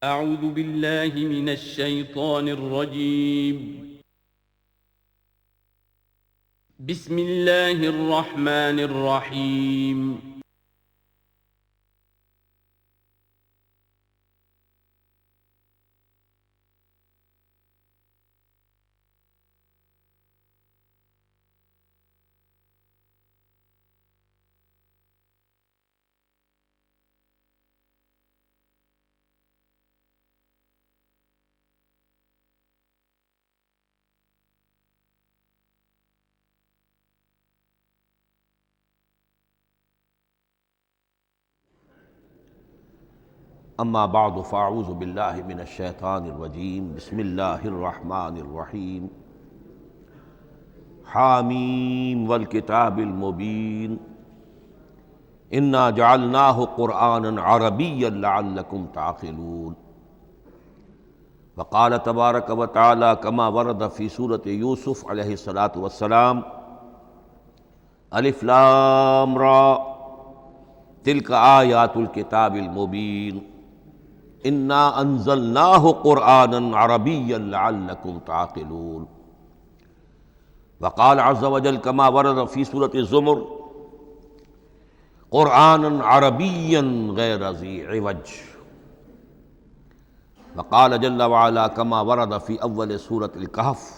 اعوذ باللہ من الشیطان الرجیم بسم اللہ الرحمن الرحیم اما بعد فاعوذ باللہ من الشیطان الرجیم بسم اللہ الرحمن الرحیم حامیم والکتاب المبین انا جعلناہ قرآنا عربیا لعلکم تعقلون وقال تبارک وتعالی کما ورد فی سورۃ یوسف علیہ الصلاۃ والسلام الف لام را تلک آیات الکتاب المبین انا انزلناہ قرآنا عربیا لعلکم تعقلون وقال عز وجل کما ورد فی سورۃ الزمر قرآنا عربیا غیر ذی عوج وقال جل وعلا کما ورد فی اول سورۃ الکہف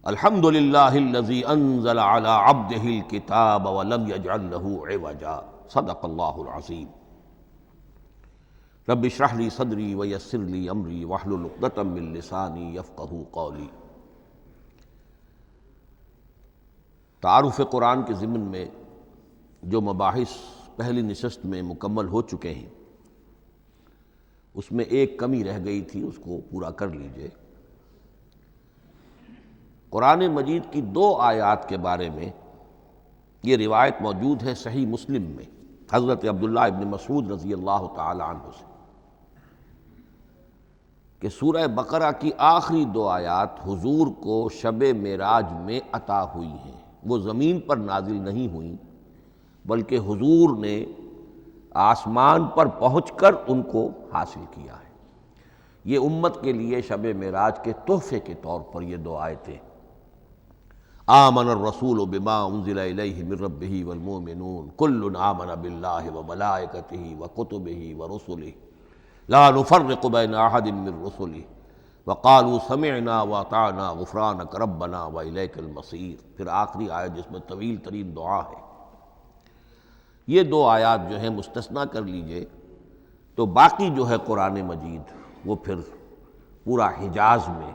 الحمد للہ الذی انزل علی عبدہ الکتاب ولم یجعل لہ عوجا صدق اللہ العظیم رب اشرح لی صدری ویسر لی امری واحلل عقدۃ من لسانی یفقہوا قولی۔ تعارف قرآن کے ضمن میں جو مباحث پہلی نشست میں مکمل ہو چکے ہیں اس میں ایک کمی رہ گئی تھی، اس کو پورا کر لیجئے۔ قرآن مجید کی 2 آیات کے بارے میں یہ روایت موجود ہے صحیح مسلم میں حضرت عبداللہ ابن مسعود رضی اللہ تعالی عنہ سے کہ سورہ بقرہ کی آخری 2 آیات حضور کو شب معراج میں عطا ہوئی ہیں، وہ زمین پر نازل نہیں ہوئیں بلکہ حضور نے آسمان پر پہنچ کر ان کو حاصل کیا ہے۔ یہ امت کے لیے شب معراج کے تحفے کے طور پر یہ 2 آیتیں آمن الرسول بما انزل الیہ من ربہ والمؤمنون کل آمن باللہ وملائکتہ وکتبہ ورسلہ لا نفرق بین احد من رسلہ وقالوا سمعنا واطعنا غفرانک ربنا والیک المصیر۔ پھر آخری آیت جس میں طویل ترین دعا ہے۔ یہ 2 آیات جو ہیں مستثنیٰ کر لیجئے تو باقی جو ہے قرآن مجید وہ پھر پورا حجاز میں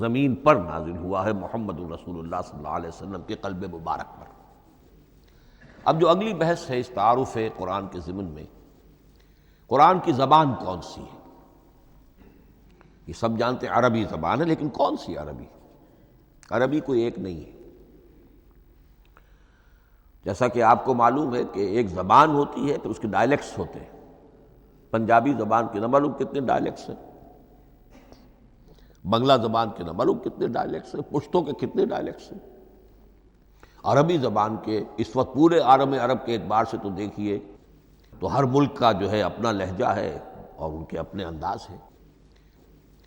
زمین پر نازل ہوا ہے محمد رسول اللہ صلی اللہ علیہ وسلم کے قلب مبارک پر۔ اب جو اگلی بحث ہے اس تعارف قرآن کے ضمن میں، قرآن کی زبان کون سی ہے؟ یہ سب جانتے ہیں عربی زبان ہے، لیکن کون سی عربی؟ عربی کوئی ایک نہیں ہے۔ جیسا کہ آپ کو معلوم ہے کہ ایک زبان ہوتی ہے تو اس کے ڈائلیکٹس ہوتے ہیں۔ پنجابی زبان کے نہ معلوم کتنے ڈائلیکٹس ہیں، بنگلہ زبان کے نہ معلوم کتنے ڈائلیکٹس ہیں، پشتو کے کتنے ڈائلیکٹس ہیں۔ عربی زبان کے اس وقت پورے عالم عرب کے اعتبار سے تو دیکھیے تو ہر ملک کا جو ہے اپنا لہجہ ہے اور ان کے اپنے انداز ہے۔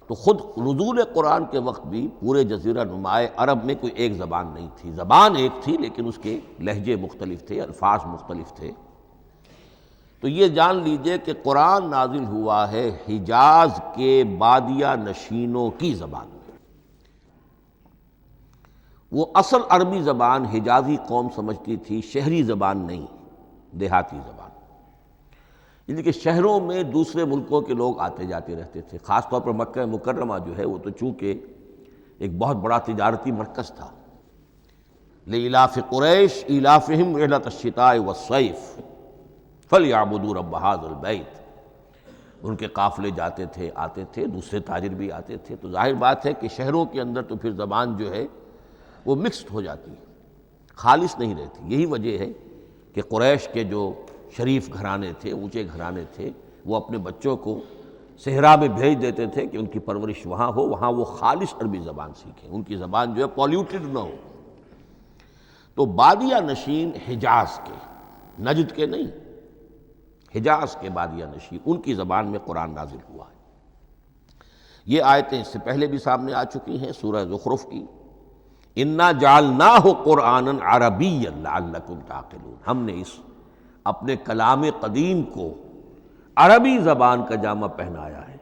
تو خود نزول قرآن کے وقت بھی پورے جزیرہ نماء عرب میں کوئی ایک زبان نہیں تھی، زبان ایک تھی لیکن اس کے لہجے مختلف تھے، الفاظ مختلف تھے۔ تو یہ جان لیجئے کہ قرآن نازل ہوا ہے حجاز کے بادیہ نشینوں کی زبان میں۔ وہ اصل عربی زبان حجازی قوم سمجھتی تھی، شہری زبان نہیں، دیہاتی زبان۔ یعنی کہ شہروں میں دوسرے ملکوں کے لوگ آتے جاتے رہتے تھے، خاص طور پر مکہ مکرمہ جو ہے وہ تو چونکہ ایک بہت بڑا تجارتی مرکز تھا۔ لإلاف قریش ایلافہم رحلۃ الشتاء والصیف فلیعبدوا رب ھذا البیت۔ ان کے قافلے جاتے تھے، آتے تھے، دوسرے تاجر بھی آتے تھے، تو ظاہر بات ہے کہ شہروں کے اندر تو پھر زبان جو ہے وہ مکسڈ ہو جاتی ہے، خالص نہیں رہتی۔ یہی وجہ ہے کہ قریش کے جو شریف گھرانے تھے، اونچے گھرانے تھے، وہ اپنے بچوں کو صحرا میں بھیج دیتے تھے کہ ان کی پرورش وہاں ہو، وہاں وہ خالص عربی زبان سیکھیں، ان کی زبان جو ہے پولیوٹڈ نہ ہو۔ تو بادیہ نشین حجاز کے، نجد کے نہیں، حجاز کے بادیہ نشین، ان کی زبان میں قرآن نازل ہوا ہے۔ یہ آیتیں اس سے پہلے بھی سامنے آ چکی ہیں سورہ زخرف کی، انا جعلناہ قرآنا عربیا لعلکم تعقلون، ہم نے اس اپنے کلام قدیم کو عربی زبان کا جامہ پہنایا ہے۔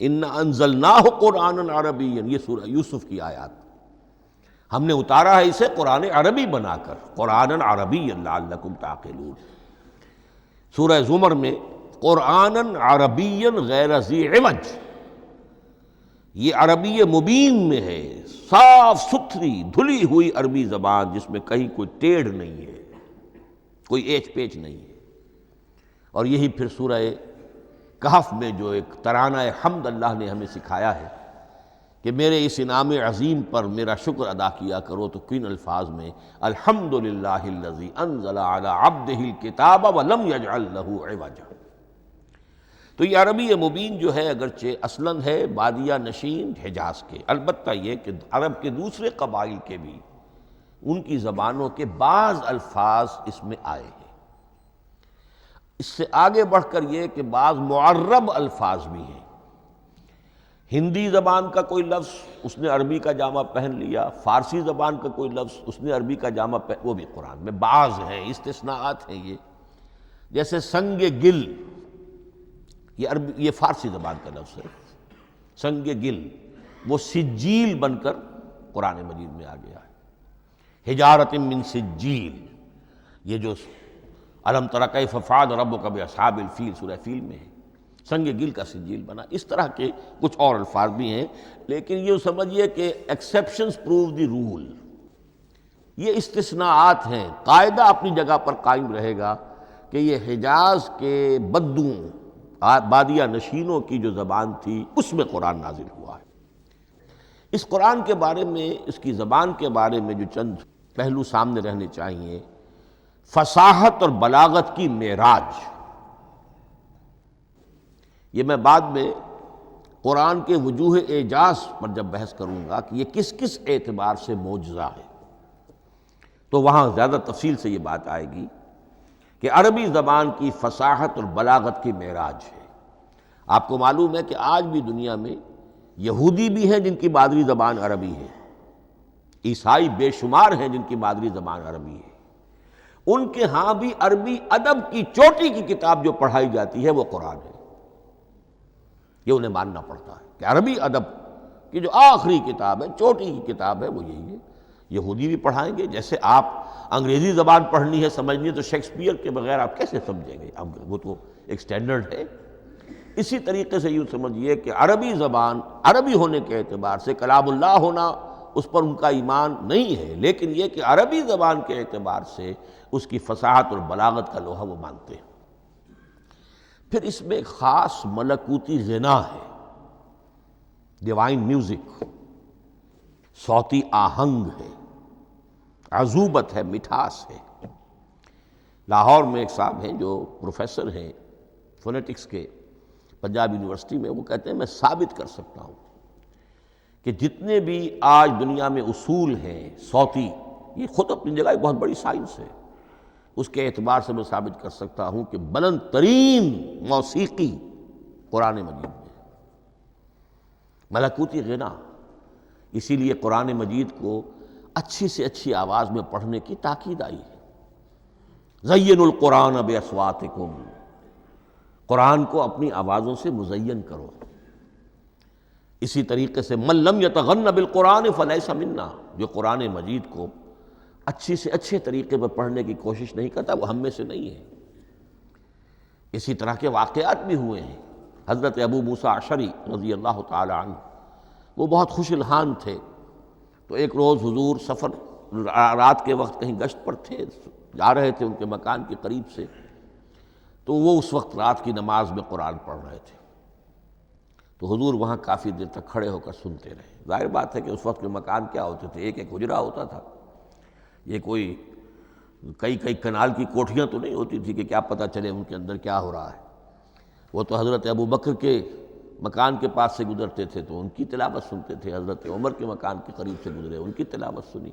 انا انزلناہ قرآنا عربیا، یہ سورہ یوسف کی آیات، ہم نے اتارا ہے اسے قرآن عربی بنا کر، قرآنا عربیا لعلکم تعقلون۔ سورہ زمر میں قرآنا عربیا غیر ذی عوج، یہ عربی مبین میں ہے، صاف ستھری دھلی ہوئی عربی زبان جس میں کہیں کوئی ٹیڑھ نہیں ہے، کوئی ایچ پیچ نہیں ہے۔ اور یہی پھر سورہ کہف میں جو ایک ترانہ حمد اللہ نے ہمیں سکھایا ہے کہ میرے اس انعام عظیم پر میرا شکر ادا کیا کرو، تو کن الفاظ میں الحمدللہ الذی انزل علی عبدہ الکتاب ولم یجعل لہ عوجا۔ تو یہ عربی مبین جو ہے اگرچہ اصلاً ہے بادیہ نشین حجاز کے، البتہ یہ کہ عرب کے دوسرے قبائل کے بھی ان کی زبانوں کے بعض الفاظ اس میں آئے ہیں۔ اس سے آگے بڑھ کر یہ کہ بعض معرب الفاظ بھی ہیں، ہندی زبان کا کوئی لفظ اس نے عربی کا جامہ پہن لیا، فارسی زبان کا کوئی لفظ اس نے عربی کا جامہ پہن، وہ بھی قرآن میں بعض ہیں، استثناءات ہیں یہ۔ جیسے سنگ گل، یہ فارسی زبان کا لفظ ہے، سنگ گل، وہ سجیل بن کر قرآن مجید میں آ گیا ہے۔ حجارۃ من سجیل، یہ جو الم تر کیف فعل ربک باصحاب الفیل سورہ فیل میں ہے، سنگ گل کا سجیل بنا۔ اس طرح کے کچھ اور الفاظ بھی ہیں، لیکن یہ سمجھیے کہ ایکسیپشنز پروو دی رول، یہ استثناءات ہیں، قاعدہ اپنی جگہ پر قائم رہے گا کہ یہ حجاز کے بدوؤں بادیہ نشینوں کی جو زبان تھی اس میں قرآن نازل ہوا ہے۔ اس قرآن کے بارے میں، اس کی زبان کے بارے میں جو چند پہلو سامنے رہنے چاہیے، فصاحت اور بلاغت کی معراج، یہ میں بعد میں قرآن کے وجوہ اعجاز پر جب بحث کروں گا کہ یہ کس کس اعتبار سے معجزہ ہے، تو وہاں زیادہ تفصیل سے یہ بات آئے گی کہ عربی زبان کی فصاحت اور بلاغت کی معراج ہے۔ آپ کو معلوم ہے کہ آج بھی دنیا میں یہودی بھی ہیں جن کی مادری زبان عربی ہے، عیسائی بے شمار ہیں جن کی مادری زبان عربی ہے، ان کے ہاں بھی عربی ادب کی چوٹی کی کتاب جو پڑھائی جاتی ہے وہ قرآن ہے۔ یہ انہیں ماننا پڑتا ہے کہ عربی ادب کی جو آخری کتاب ہے، چوٹی کی کتاب ہے، وہ یہی ہے۔ یہودی بھی پڑھائیں گے، جیسے آپ انگریزی زبان پڑھنی ہے، سمجھنی ہے، تو شیکسپیئر کے بغیر آپ کیسے سمجھیں گے؟ اب وہ تو ایک سٹینڈرڈ ہے۔ اسی طریقے سے یوں سمجھیے کہ عربی زبان عربی ہونے کے اعتبار سے کلام اللہ ہونا اس پر ان کا ایمان نہیں ہے، لیکن یہ کہ عربی زبان کے اعتبار سے اس کی فصاحت اور بلاغت کا لوہا وہ مانتے ہیں۔ پھر اس میں ایک خاص ملکوتی غنا ہے، ڈیوائن میوزک، صوتی آہنگ ہے، عذوبت ہے، مٹھاس ہے۔ لاہور میں ایک صاحب ہیں جو پروفیسر ہیں فونیٹکس کے پنجاب یونیورسٹی میں، وہ کہتے ہیں میں ثابت کر سکتا ہوں کہ جتنے بھی آج دنیا میں اصول ہیں صوتی، یہ خود اپنی جگہ ایک بہت بڑی سائنس ہے، اس کے اعتبار سے میں ثابت کر سکتا ہوں کہ بلند ترین موسیقی قرآن مجید میں ہے، ملکوتی غنا۔ اسی لیے قرآن مجید کو اچھی سے اچھی آواز میں پڑھنے کی تاکید آئی ہے۔ زینوا القرآن باصواتکم، قرآن کو اپنی آوازوں سے مزین کرو۔ اسی طریقے سے من لم یتغن بالقرآن فلیس منا، جو قرآن مجید کو اچھی سے اچھے طریقے پر پڑھنے کی کوشش نہیں کرتا وہ ہم میں سے نہیں ہے۔ اسی طرح کے واقعات بھی ہوئے ہیں۔ حضرت ابو موسیٰ اشعری رضی اللہ تعالی عنہ، وہ بہت خوش الحان تھے، تو ایک روز حضور سفر رات کے وقت کہیں گشت پر تھے، جا رہے تھے ان کے مکان کے قریب سے، تو وہ اس وقت رات کی نماز میں قرآن پڑھ رہے تھے، تو حضور وہاں کافی دیر تک کھڑے ہو کر سنتے رہے۔ ظاہر بات ہے کہ اس وقت کے مکان کیا ہوتے تھے، ایک ایک حجرہ ہوتا تھا، یہ کوئی کئی کنال کی کوٹھیاں تو نہیں ہوتی تھی کہ کیا پتہ چلے ان کے اندر کیا ہو رہا ہے۔ وہ تو حضرت ابو بکر کے مکان کے پاس سے گزرتے تھے تو ان کی تلاوت سنتے تھے، حضرت عمر کے مکان کے قریب سے گزرے ان کی تلاوت سنی،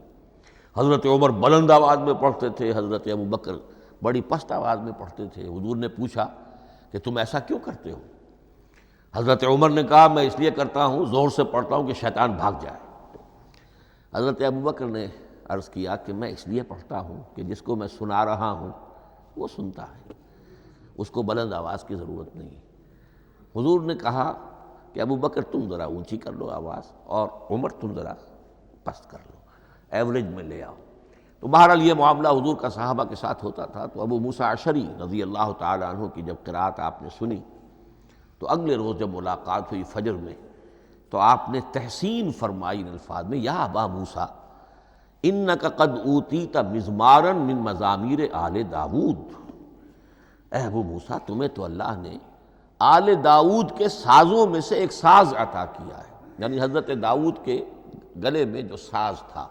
حضرت عمر بلند آواز میں پڑھتے تھے، حضرت ابو بکر بڑی پست آواز میں پڑھتے تھے۔ حضور نے پوچھا کہ تم ایسا کیوں کرتے ہو؟ حضرت عمر نے کہا میں اس لیے کرتا ہوں، زور سے پڑھتا ہوں کہ شیطان بھاگ جائے۔ حضرت ابوبکر نے عرض کیا کہ میں اس لیے پڑھتا ہوں کہ جس کو میں سنا رہا ہوں وہ سنتا ہے، اس کو بلند آواز کی ضرورت نہیں۔ حضور نے کہا کہ ابوبکر تم ذرا اونچی کر لو آواز، اور عمر تم ذرا پست کر لو، ایوریج میں لے آؤ۔ تو بہرحال یہ معاملہ حضور کا صحابہ کے ساتھ ہوتا تھا۔ تو ابو موسیٰ اشعری رضی اللہ تعالیٰ عنہ کی جب قرأت آپ نے سنی تو اگلے روز جب ملاقات ہوئی فجر میں تو آپ نے تحسین فرمائی ان الفاظ میں، یا ابا موسیٰ انک قد اوتیت مزمارا من مزامیر آل داود، اے ابو موسیٰ تمہیں تو اللہ نے آل داود کے سازوں میں سے ایک ساز عطا کیا ہے، یعنی حضرت داود کے گلے میں جو ساز تھا،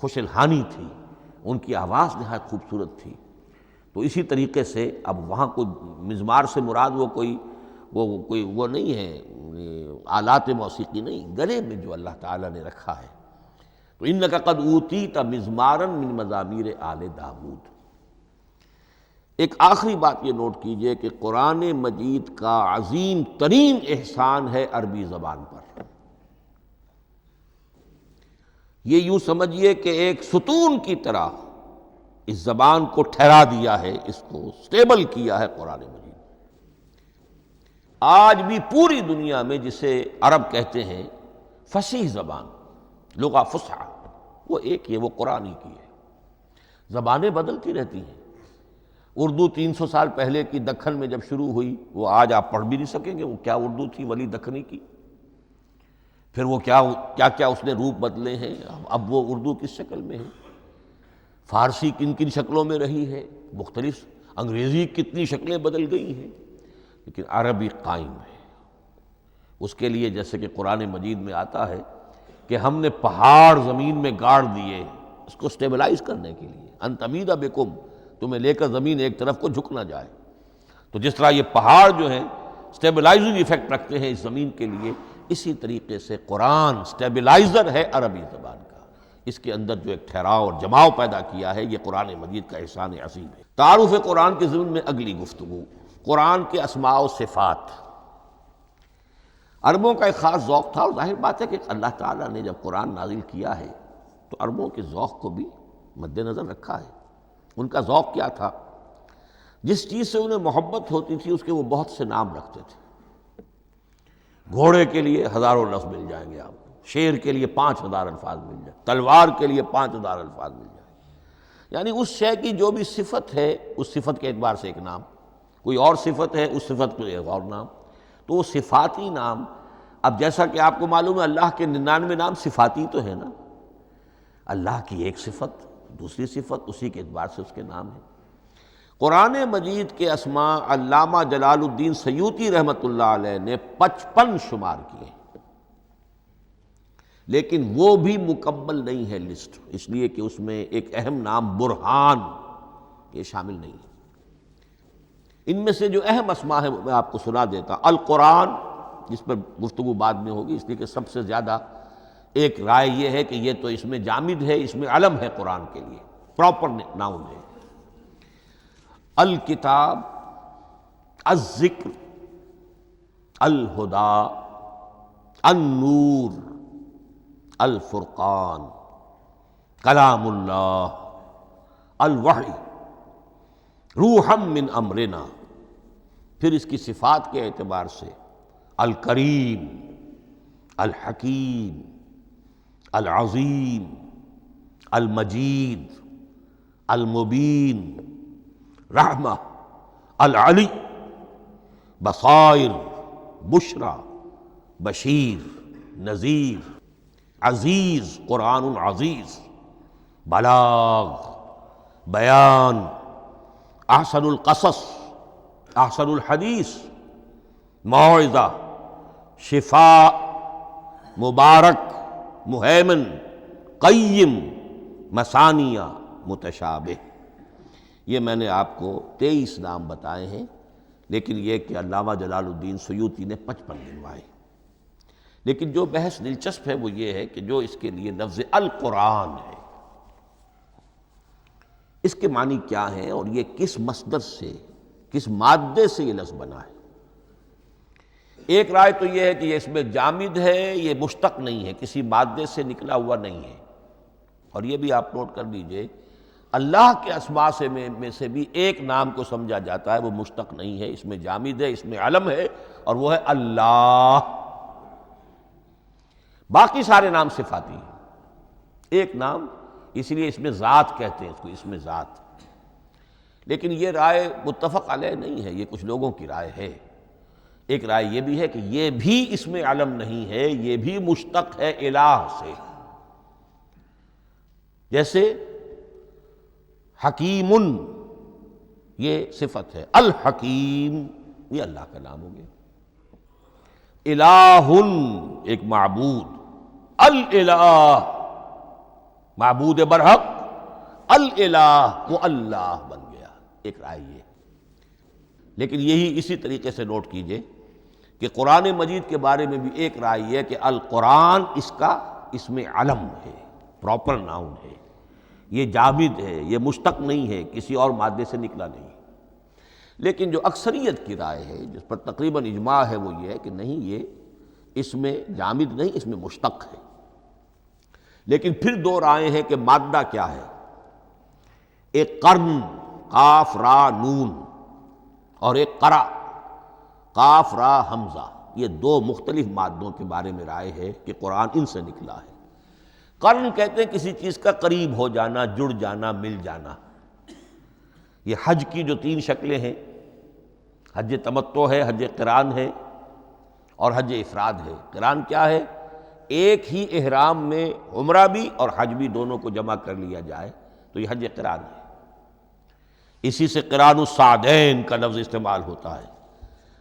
خوش الحانی تھی، ان کی آواز نہایت خوبصورت تھی۔ تو اسی طریقے سے اب وہاں کوئی مزمار سے مراد وہ نہیں ہے آلات موسیقی نہیں، گلے میں جو اللہ تعالیٰ نے رکھا ہے۔ تو انک قد اوتیت مزمارا من مزامیر آل داود۔ ایک آخری بات یہ نوٹ کیجئے کہ قرآن مجید کا عظیم ترین احسان ہے عربی زبان پر۔ یہ یوں سمجھیے کہ ایک ستون کی طرح اس زبان کو ٹھہرا دیا ہے، اس کو سٹیبل کیا ہے قرآن مجید۔ آج بھی پوری دنیا میں جسے عرب کہتے ہیں فصیح زبان، لغہ فصحی، وہ ایک ہے، وہ قرآن ہی کی ہے۔ زبانیں بدلتی رہتی ہیں۔ اردو 300 سال پہلے کی دکن میں جب شروع ہوئی، وہ آج آپ پڑھ بھی نہیں سکیں گے وہ کیا اردو تھی ولی دکنی کی، پھر وہ کیا اس نے روپ بدلے ہیں، اب وہ اردو کس شکل میں ہے، فارسی کن کن شکلوں میں رہی ہے، مختلف انگریزی کتنی شکلیں بدل گئی ہیں، لیکن عربی قائم ہے۔ اس کے لیے جیسے کہ قرآن مجید میں آتا ہے کہ ہم نے پہاڑ زمین میں گاڑ دیے اس کو سٹیبلائز کرنے کے لیے، ان تمید بکم، تمہیں لے کر زمین ایک طرف کو جھک نہ جائے۔ تو جس طرح یہ پہاڑ جو ہیں سٹیبلائزنگ ایفیکٹ رکھتے ہیں اس زمین کے لیے، اسی طریقے سے قرآن سٹیبلائزر ہے عربی زبان کا۔ اس کے اندر جو ایک ٹھہراؤ اور جماؤ پیدا کیا ہے، یہ قرآن مجید کا احسان عظیم ہے۔ تعارف قرآن کے ضمن میں اگلی گفتگو، قرآن کے اسماء و صفات۔ عربوں کا ایک خاص ذوق تھا، اور ظاہر بات ہے کہ اللہ تعالیٰ نے جب قرآن نازل کیا ہے تو عربوں کے ذوق کو بھی مد نظر رکھا ہے۔ ان کا ذوق کیا تھا؟ جس چیز سے انہیں محبت ہوتی تھی اس کے وہ بہت سے نام رکھتے تھے۔ گھوڑے کے لیے ہزاروں لفظ مل جائیں گے آپ کو، شیر کے لیے 5000 الفاظ مل جائیں، تلوار کے لیے 5000 الفاظ مل جائیں گے۔ یعنی اس شے کی جو بھی صفت ہے اس صفت کے اعتبار سے ایک نام، کوئی اور صفت ہے اس صفت کو ایک اور نام، تو وہ صفاتی نام۔ اب جیسا کہ آپ کو معلوم ہے اللہ کے 99 نام صفاتی تو ہے نا، اللہ کی ایک صفت دوسری صفت، اسی کے اعتبار سے اس کے نام ہیں۔ قرآن مجید کے اسماء علامہ جلال الدین سیوطی رحمۃ اللہ علیہ نے 55 شمار کیے، لیکن وہ بھی مکمل نہیں ہے لسٹ، اس لیے کہ اس میں ایک اہم نام برہان یہ شامل نہیں ہے۔ ان میں سے جو اہم اسماء ہے میں آپ کو سنا دیتا۔ القرآن، جس پر گفتگو بعد میں ہوگی، اس لیے کہ سب سے زیادہ ایک رائے یہ ہے کہ یہ تو اس میں جامد ہے، اس میں علم ہے قرآن کے لیے، پراپر ناؤن ہے۔ الکتاب، الذکر، الہدیٰ، النور، الفرقان، کلام اللہ، الوحی، روحا من امرنا۔ پھر اس کی صفات کے اعتبار سے الکریم، الحکیم، العظیم، المجید، المبین، رحمہ، العلی، بصائر، بشرا، بشیر، نذیر، عزیز، قرآن عزیز، بلاغ، بیان، احسن القصص، احسن الحدیث، موعظہ، شفاء، مبارک، مہیمن، قیم، مثانیہ، متشابہ۔ یہ میں نے آپ کو 23 نام بتائے ہیں، لیکن یہ کہ علامہ جلال الدین سیوطی نے 55 گنوائے۔ لیکن جو بحث دلچسپ ہے وہ یہ ہے کہ جو اس کے لیے لفظ القرآن ہے، اس کے معنی کیا ہیں اور یہ کس مصدر سے، کس مادے سے یہ لفظ بنا ہے؟ ایک رائے تو یہ ہے کہ یہ اس میں جامد ہے، یہ مشتق نہیں ہے، کسی مادے سے نکلا ہوا نہیں ہے۔ اور یہ بھی آپ نوٹ کر لیجئے، اللہ کے اسماء میں سے بھی ایک نام کو سمجھا جاتا ہے، وہ مشتق نہیں ہے، اس میں جامد ہے، اس میں علم ہے، اور وہ ہے اللہ۔ باقی سارے نام صفاتی ہیں، ایک نام، اس لیے اس میں ذات کہتے ہیں اس کو، اس میں ذات۔ لیکن یہ رائے متفق علیہ نہیں ہے، یہ کچھ لوگوں کی رائے ہے۔ ایک رائے یہ بھی ہے کہ یہ بھی اس میں علم نہیں ہے، یہ بھی مشتق ہے الہ سے۔ جیسے حکیم، یہ صفت ہے، الحکیم یہ اللہ کا نام ہو گیا۔ الہ ایک معبود، الالہ معبود برحق، الالہ وہ اللہ بن گیا، ایک رائے یہ۔ لیکن یہی اسی طریقے سے نوٹ کیجئے کہ قرآن مجید کے بارے میں بھی ایک رائے یہ ہے کہ القرآن اس میں علم ہے، پراپر ناؤن ہے، یہ جامد ہے، یہ مشتق نہیں ہے، کسی اور مادے سے نکلا نہیں۔ لیکن جو اکثریت کی رائے ہے، جس پر تقریباً اجماع ہے، وہ یہ ہے کہ نہیں، یہ اس میں جامد نہیں، اس میں مشتق ہے۔ لیکن پھر دو رائے ہیں کہ مادہ کیا ہے۔ ایک قرن، قاف را نون، اور ایک قرا، قاف را حمزہ، یہ دو مختلف مادوں کے بارے میں رائے ہے کہ قرآن ان سے نکلا ہے۔ قرن کہتے ہیں کسی چیز کا قریب ہو جانا، جڑ جانا، مل جانا۔ یہ حج کی جو تین شکلیں ہیں، حج تمتع ہے، حج قران ہے، اور حج افراد ہے۔ قران کیا ہے؟ ایک ہی احرام میں عمرہ بھی اور حج بھی دونوں کو جمع کر لیا جائے تو یہ حج قران ہے۔ اسی سے قران الصعدین کا لفظ استعمال ہوتا ہے۔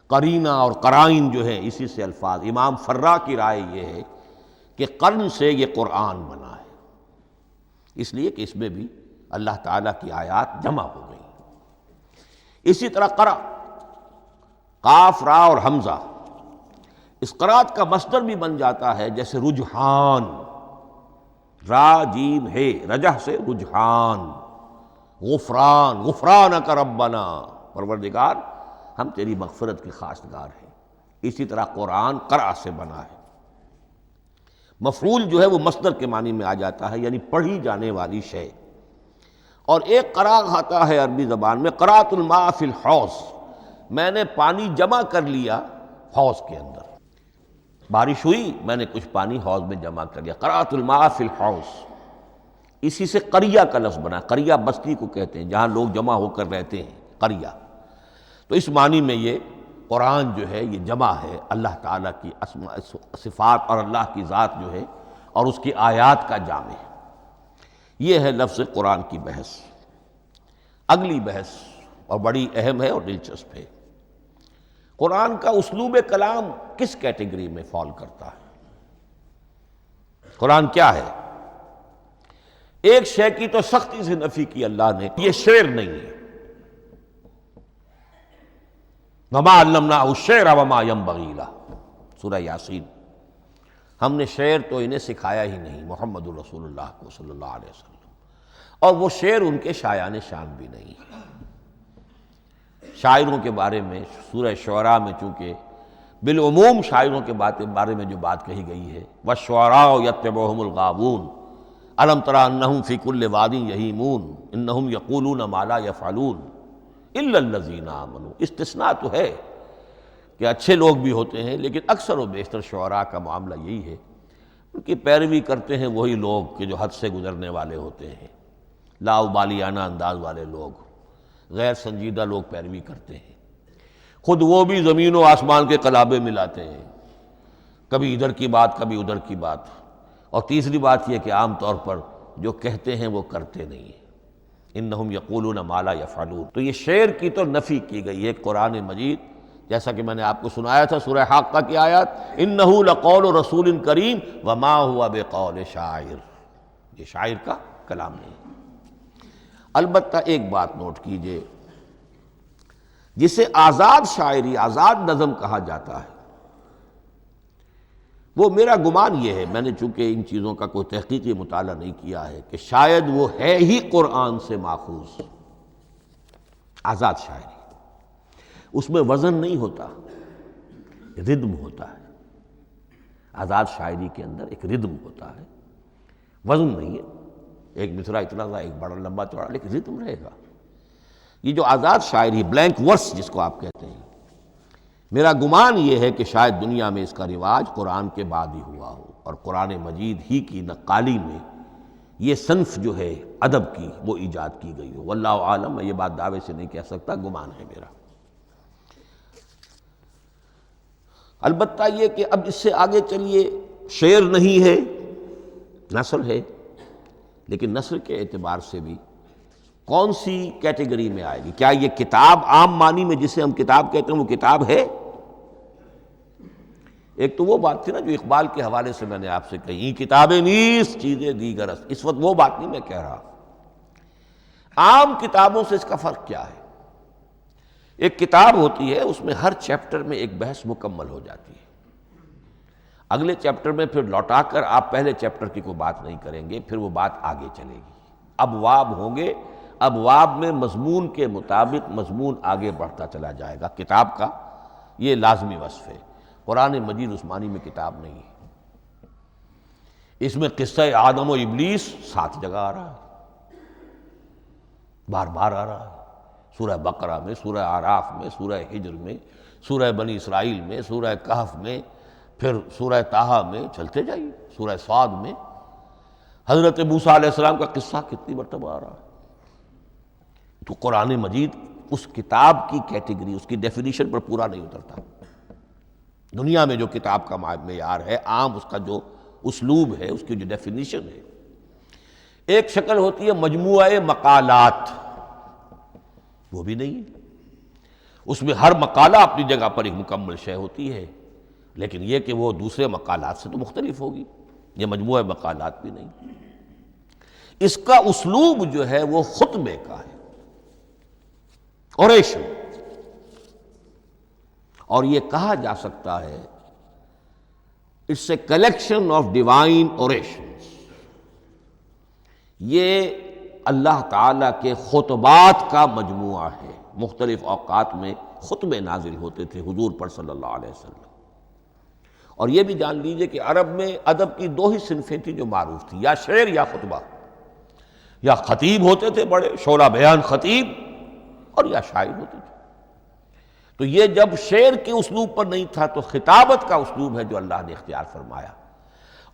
قرینہ اور قرائن جو ہیں اسی سے الفاظ۔ امام فرا کی رائے یہ ہے کہ قرن سے یہ قرآن بنا ہے، اس لیے کہ اس میں بھی اللہ تعالیٰ کی آیات جمع ہو گئی۔ اسی طرح قرأ، قاف را اور حمزہ، اس قرات کا مصدر بھی بن جاتا ہے، جیسے رجحان، را جیم ہے، رجح سے رجحان۔ غفران، غفرانک ربنا، پروردگار ہم تیری مغفرت کے خواستگار ہیں۔ اسی طرح قرآن قرأ سے بنا ہے۔ مفعول جو ہے وہ مصدر کے معنی میں آ جاتا ہے، یعنی پڑھی جانے والی شے۔ اور ایک قرأ آتا ہے عربی زبان میں، قرأت الماء فی الحوض، میں نے پانی جمع کر لیا حوض کے اندر۔ بارش ہوئی، میں نے کچھ پانی حوض میں جمع کر لیا، قرأت الماء فی الحوض۔ اسی سے قریہ کا لفظ بنا، قریہ بستی کو کہتے ہیں جہاں لوگ جمع ہو کر رہتے ہیں، قریہ۔ تو اس معنی میں یہ قرآن جو ہے یہ جمع ہے اللہ تعالیٰ کی اسماء صفات اور اللہ کی ذات جو ہے اور اس کی آیات کا جامع ہے۔ یہ ہے لفظ قرآن کی بحث۔ اگلی بحث اور بڑی اہم ہے اور دلچسپ ہے، قرآن کا اسلوب کلام کس کیٹیگری میں فال کرتا ہے؟ قرآن کیا ہے؟ ایک شے کی تو سختی سے نفی کی اللہ نے، یہ شعر نہیں ہے۔ وَمَا عَلَّمْنَاهُ الشِّعْرَ وَمَا يَنبَغِي لَهُ، سورہ یاسین۔ ہم نے شعر تو انہیں سکھایا ہی نہیں، محمد الرسول اللہ کو صلی اللہ علیہ وسلم، اور وہ شعر ان کے شایان شان بھی نہیں ہے۔ شاعروں کے بارے میں سورہ شعراء میں چونکہ بالعموم شاعروں کے بارے میں جو بات کہی گئی ہے، وَالشُّعَرَاءُ يَتَّبِعُهُمُ الْغَاوُونَ أَلَمْ تَرَ أَنَّهُمْ فِي كُلِّ وَادٍ يَهِيمُونَ إِنَّهُمْ يَقُولُونَ مَا لَا يَفْعَلُونَ إِلَّا الَّذِينَ آمَنُوا۔ استثناء تو ہے کہ اچھے لوگ بھی ہوتے ہیں، لیکن اکثر و بیشتر شعراء کا معاملہ یہی ہے، ان کی پیروی کرتے ہیں وہی لوگ کہ جو حد سے گزرنے والے ہوتے ہیں، لاابالیانہ انداز والے لوگ، غیر سنجیدہ لوگ پیروی کرتے ہیں۔ خود وہ بھی زمین و آسمان کے قلابے ملاتے ہیں، کبھی ادھر کی بات کبھی ادھر کی بات۔ اور تیسری بات یہ کہ عام طور پر جو کہتے ہیں وہ کرتے نہیں ہیں، انہم یقولون ما لا یفعلون۔ تو یہ شعر کی تو نفی کی گئی ہے قرآن مجید، جیسا کہ میں نے آپ کو سنایا تھا سورہ حاقہ کی آیات، انہ لقول رسول کریم وما ہوا بقول شاعر، یہ شاعر کا کلام نہیں۔ البتہ ایک بات نوٹ کیجئے، جسے آزاد شاعری، آزاد نظم کہا جاتا ہے، وہ میرا گمان یہ ہے، میں نے چونکہ ان چیزوں کا کوئی تحقیقی مطالعہ نہیں کیا ہے، کہ شاید وہ ہے ہی قرآن سے ماخوذ آزاد شاعری، اس میں وزن نہیں ہوتا، ردم ہوتا ہے۔ آزاد شاعری کے اندر ایک ردم ہوتا ہے، وزن نہیں ہے، ایک مصرع اتنا سا، ایک بڑا لمبا چوڑا، لیکن ردم رہے گا۔ یہ جو آزاد شاعری، بلینک ورس جس کو آپ کہتے ہیں، میرا گمان یہ ہے کہ شاید دنیا میں اس کا رواج قرآن کے بعد ہی ہوا ہو، اور قرآن مجید ہی کی نقالی میں یہ صنف جو ہے ادب کی وہ ایجاد کی گئی ہو۔ واللہ عالم، میں یہ بات دعوے سے نہیں کہہ سکتا، گمان ہے میرا۔ البتہ یہ کہ اب اس سے آگے چلیے، شعر نہیں ہے، نثر ہے، لیکن نثر کے اعتبار سے بھی کون سی کیٹیگری میں آئے گی؟ کیا یہ کتاب عام معنی میں جسے ہم کتاب کہتے ہیں وہ کتاب ہے؟ ایک تو وہ بات تھی نا جو اقبال کے حوالے سے میں نے آپ سے کہی، کتابیں نیست چیزیں دیگر است، اس وقت وہ بات نہیں میں کہہ رہا۔ عام کتابوں سے اس کا فرق کیا ہے؟ ایک کتاب ہوتی ہے، اس میں ہر چیپٹر میں ایک بحث مکمل ہو جاتی ہے، اگلے چیپٹر میں پھر لوٹا کر آپ پہلے چیپٹر کی کوئی بات نہیں کریں گے، پھر وہ بات آگے چلے گی، ابواب ہوں گے، ابواب میں مضمون کے مطابق مضمون آگے بڑھتا چلا جائے گا۔ کتاب کا یہ لازمی وصف ہے۔ قرآن مجید اس معنی میں کتاب نہیں ہے، اس میں قصہ آدم و ابلیس 7 جگہ آ رہا ہے، بار بار آ رہا ہے، سورہ بقرہ میں، سورہ اعراف میں، سورہ ہجر میں، سورہ بنی اسرائیل میں، سورہ کہف میں، پھر سورہ طٰہٰ میں، چلتے جائیے، سورہ صاد میں حضرت موسیٰ علیہ السلام کا قصہ کتنی مرتبہ آ رہا ہے۔ تو قرآن مجید اس کتاب کی کیٹیگری، اس کی ڈیفینیشن پر پورا نہیں اترتا۔ دنیا میں جو کتاب کا معیار ہے، عام اس کا جو اسلوب ہے، اس کی جو ڈیفینیشن ہے، ایک شکل ہوتی ہے مجموعہ مقالات، وہ بھی نہیں ہے، اس میں ہر مقالہ اپنی جگہ پر ایک مکمل شے ہوتی ہے، لیکن یہ کہ وہ دوسرے مقالات سے تو مختلف ہوگی، یہ مجموعہ مقالات بھی نہیں۔ اس کا اسلوب جو ہے وہ خطبے کا ہے، اوریشن، اور یہ کہا جا سکتا ہے it's a collection of divine orations, یہ اللہ تعالیٰ کے خطبات کا مجموعہ ہے۔ مختلف اوقات میں خطبے نازل ہوتے تھے حضور پر صلی اللہ علیہ وسلم، اور یہ بھی جان لیجئے کہ عرب میں ادب کی 2 ہی صنفیں تھیں جو معروف تھیں، یا شعر یا خطبہ، یا خطیب ہوتے تھے بڑے شعرا بیان خطیب، اور یا شاعر ہوتے تھے۔ تو یہ جب شعر کے اسلوب پر نہیں تھا تو خطابت کا اسلوب ہے جو اللہ نے اختیار فرمایا،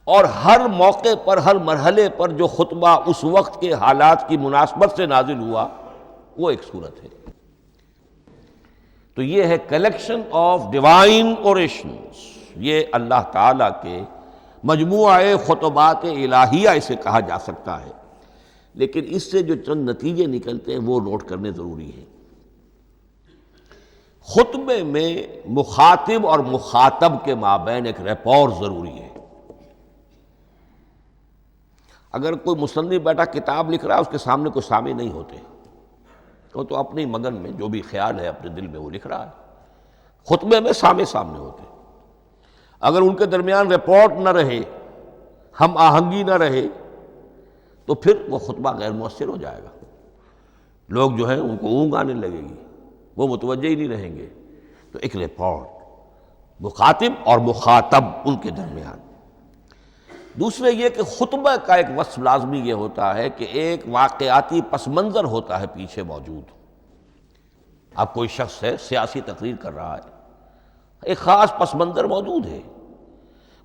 اور ہر موقع پر، ہر مرحلے پر جو خطبہ اس وقت کے حالات کی مناسبت سے نازل ہوا وہ ایک صورت ہے۔ تو یہ ہے کلیکشن آف ڈیوائن اوریشنز، یہ اللہ تعالیٰ کے مجموعہ خطبات الہیہ اسے کہا جا سکتا ہے، لیکن اس سے جو چند نتیجے نکلتے ہیں وہ نوٹ کرنے ضروری ہیں۔ خطبے میں مخاطب اور مخاطب کے مابین ایک ریپور ضروری ہے۔ اگر کوئی مصنف بیٹا کتاب لکھ رہا ہے، اس کے سامنے کوئی سامع نہیں ہوتے، وہ تو اپنی مگن میں جو بھی خیال ہے اپنے دل میں وہ لکھ رہا ہے۔ خطبے میں سامع سامنے ہوتے، اگر ان کے درمیان رپورٹ نہ رہے، ہم آہنگی نہ رہے، تو پھر وہ خطبہ غیر مؤثر ہو جائے گا، لوگ جو ہیں ان کو اونگ آنے لگے گی، وہ متوجہ ہی نہیں رہیں گے۔ تو ایک رپورٹ مخاطب اور مخاطب ان کے درمیان۔ دوسرے یہ کہ خطبہ کا ایک وصف لازمی یہ ہوتا ہے کہ ایک واقعاتی پس منظر ہوتا ہے پیچھے موجود۔ اب کوئی شخص ہے سیاسی تقریر کر رہا ہے، ایک خاص پس منظر موجود ہے،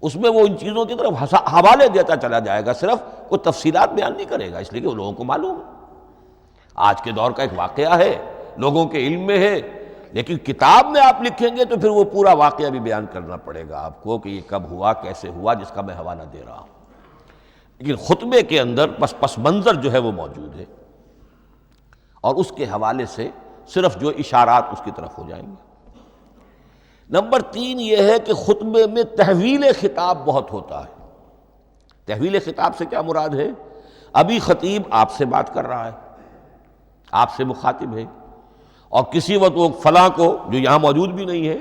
اس میں وہ ان چیزوں کی طرف حوالے دیتا چلا جائے گا، صرف کوئی تفصیلات بیان نہیں کرے گا، اس لیے کہ وہ لوگوں کو معلوم ہے آج کے دور کا ایک واقعہ ہے، لوگوں کے علم میں ہے، لیکن کتاب میں آپ لکھیں گے تو پھر وہ پورا واقعہ بھی بیان کرنا پڑے گا آپ کو کہ یہ کب ہوا، کیسے ہوا، جس کا میں حوالہ دے رہا ہوں۔ لیکن خطبے کے اندر پس منظر جو ہے وہ موجود ہے، اور اس کے حوالے سے صرف جو اشارات اس کی طرف ہو جائیں گے۔ نمبر 3 یہ ہے کہ خطبے میں تحویل خطاب بہت ہوتا ہے۔ تحویل خطاب سے کیا مراد ہے؟ ابھی خطیب آپ سے بات کر رہا ہے، آپ سے مخاطب ہے، اور کسی وقت وہ فلاں کو جو یہاں موجود بھی نہیں ہے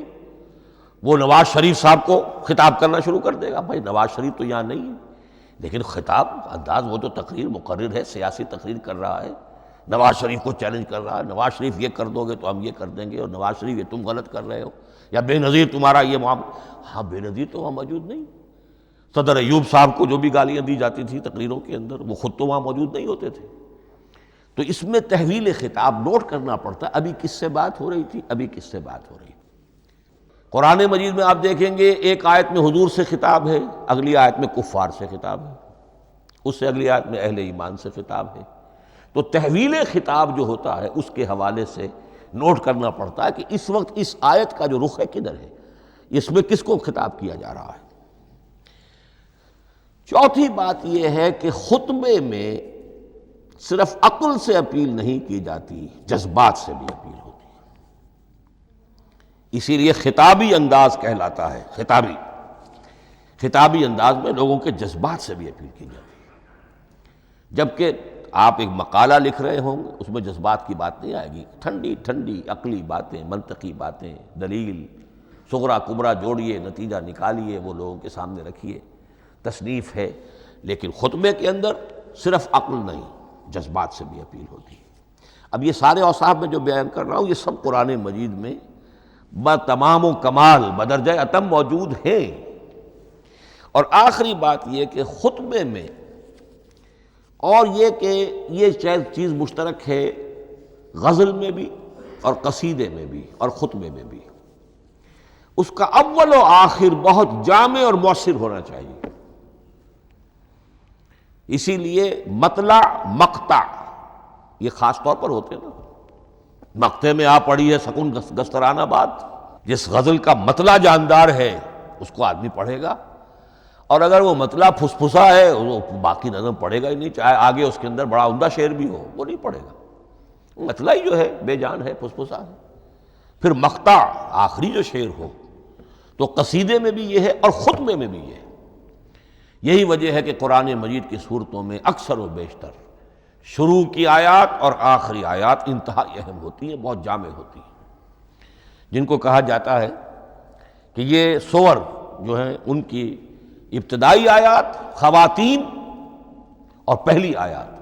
وہ نواز شریف صاحب کو خطاب کرنا شروع کر دے گا. بھائی نواز شریف تو یہاں نہیں ہے، لیکن خطاب انداز وہ تو تقریر مقرر ہے، سیاسی تقریر کر رہا ہے، نواز شریف کو چیلنج کر رہا ہے. نواز شریف یہ کر دو گے تو ہم یہ کر دیں گے، اور نواز شریف یہ تم غلط کر رہے ہو، یا بے نظیر تمہارا یہ معاملہ. ہاں بے نظیر تو وہاں موجود نہیں. صدر ایوب صاحب کو جو بھی گالیاں دی جاتی تھی تقریروں کے اندر، وہ خود تو وہاں موجود نہیں ہوتے تھے. تو اس میں تحویل خطاب نوٹ کرنا پڑتا ہے. ابھی کس سے بات ہو رہی تھی، ابھی کس سے بات ہو رہی. قرآن مجید میں آپ دیکھیں گے ایک آیت میں حضور سے خطاب ہے، اگلی آیت میں کفار سے خطاب ہے، اس سے اگلی آیت میں اہل ایمان سے خطاب ہے. تو تحویل خطاب جو ہوتا ہے اس کے حوالے سے نوٹ کرنا پڑتا ہے کہ اس وقت اس آیت کا جو رخ ہے کدھر ہے، اس میں کس کو خطاب کیا جا رہا ہے. چوتھی بات یہ ہے کہ خطبے میں صرف عقل سے اپیل نہیں کی جاتی، جذبات سے بھی اپیل ہوتی ہے. اسی لیے خطابی انداز کہلاتا ہے. خطابی انداز میں لوگوں کے جذبات سے بھی اپیل کی جاتی ہے. جبکہ آپ ایک مقالہ لکھ رہے ہوں گے اس میں جذبات کی بات نہیں آئے گی، ٹھنڈی ٹھنڈی عقلی باتیں، منطقی باتیں، دلیل صغرا کبرا جوڑیے، نتیجہ نکالیے، وہ لوگوں کے سامنے رکھیے، تصنیف ہے. لیکن خطبے کے اندر صرف عقل نہیں، جذبات سے بھی اپیل ہوتی ہے. اب یہ سارے اوصاف میں جو بیان کر رہا ہوں یہ سب قرآن مجید میں بتمام و کمال بدرجہ اتم موجود ہیں. اور آخری بات یہ کہ خطبے میں، اور یہ کہ یہ چیز مشترک ہے غزل میں بھی اور قصیدے میں بھی اور خطبے میں بھی، اس کا اول و آخر بہت جامع اور مؤثر ہونا چاہیے. اسی لیے مطلع مقطع یہ خاص طور پر ہوتے ہیں نا. مقطع میں آ پڑی ہے سکون گسترانہ بات، جس غزل کا مطلع جاندار ہے اس کو آدمی پڑھے گا، اور اگر وہ مطلع پھسپھسا ہے وہ باقی نظم پڑھے گا ہی نہیں، چاہے آگے اس کے اندر بڑا عمدہ شعر بھی ہو وہ نہیں پڑھے گا. مطلع ہی جو ہے بے جان ہے، پھسپھسا ہے. پھر مقطع آخری جو شعر ہو، تو قصیدے میں بھی یہ ہے اور خطبے میں بھی یہ ہے. یہی وجہ ہے کہ قرآن مجید کی صورتوں میں اکثر و بیشتر شروع کی آیات اور آخری آیات انتہائی اہم ہوتی ہیں، بہت جامع ہوتی ہیں، جن کو کہا جاتا ہے کہ یہ سور جو ہیں ان کی ابتدائی آیات، خواتین اور پہلی آیات.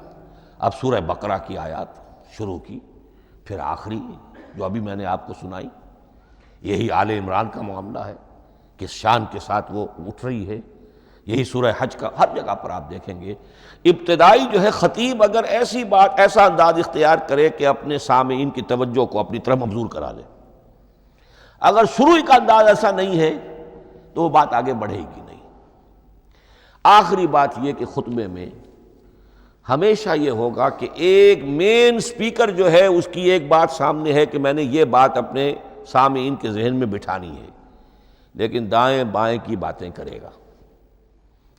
اب سورہ بقرہ کی آیات شروع کی، پھر آخری جو ابھی میں نے آپ کو سنائی، یہی آل عمران کا معاملہ ہے، کس شان کے ساتھ وہ اٹھ رہی ہے. یہی سورہ حج کا ہر جگہ پر آپ دیکھیں گے ابتدائی جو ہے خطیب اگر ایسی بات، ایسا انداز اختیار کرے کہ اپنے سامعین کی توجہ کو اپنی طرف مبذول کرا دے، اگر شروع کا انداز ایسا نہیں ہے تو وہ بات آگے بڑھے گی نہیں. آخری بات یہ کہ خطبے میں ہمیشہ یہ ہوگا کہ ایک مین سپیکر جو ہے اس کی ایک بات سامنے ہے کہ میں نے یہ بات اپنے سامعین کے ذہن میں بٹھانی ہے، لیکن دائیں بائیں کی باتیں کرے گا.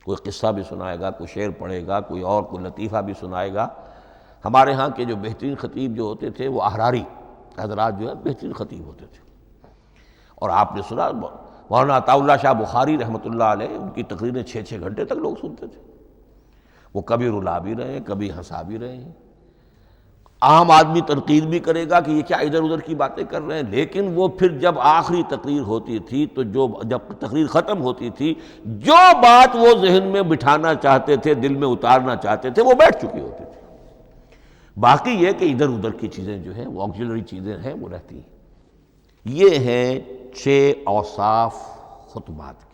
کوئی قصہ بھی سنائے گا، کوئی شعر پڑھے گا، کوئی اور کوئی لطیفہ بھی سنائے گا. ہمارے ہاں کے جو بہترین خطیب جو ہوتے تھے وہ احراری حضرات جو ہے بہترین خطیب ہوتے تھے. اور آپ نے سنا مولانا عطا اللہ شاہ بخاری رحمۃ اللہ علیہ، ان کی تقریریں 6 گھنٹے تک لوگ سنتے تھے. وہ کبھی رلا بھی رہے ہیں، کبھی ہنسا بھی رہے ہیں. عام آدمی تنقید بھی کرے گا کہ یہ کیا ادھر ادھر کی باتیں کر رہے ہیں، لیکن وہ پھر جب آخری تقریر ہوتی تھی تو جب تقریر ختم ہوتی تھی، جو بات وہ ذہن میں بٹھانا چاہتے تھے، دل میں اتارنا چاہتے تھے، وہ بیٹھ چکی ہوتی تھی. باقی یہ کہ ادھر ادھر کی چیزیں جو ہیں وہ آکسیلری چیزیں ہیں وہ رہتی ہیں. یہ ہیں 6 اوصاف خطبات کے،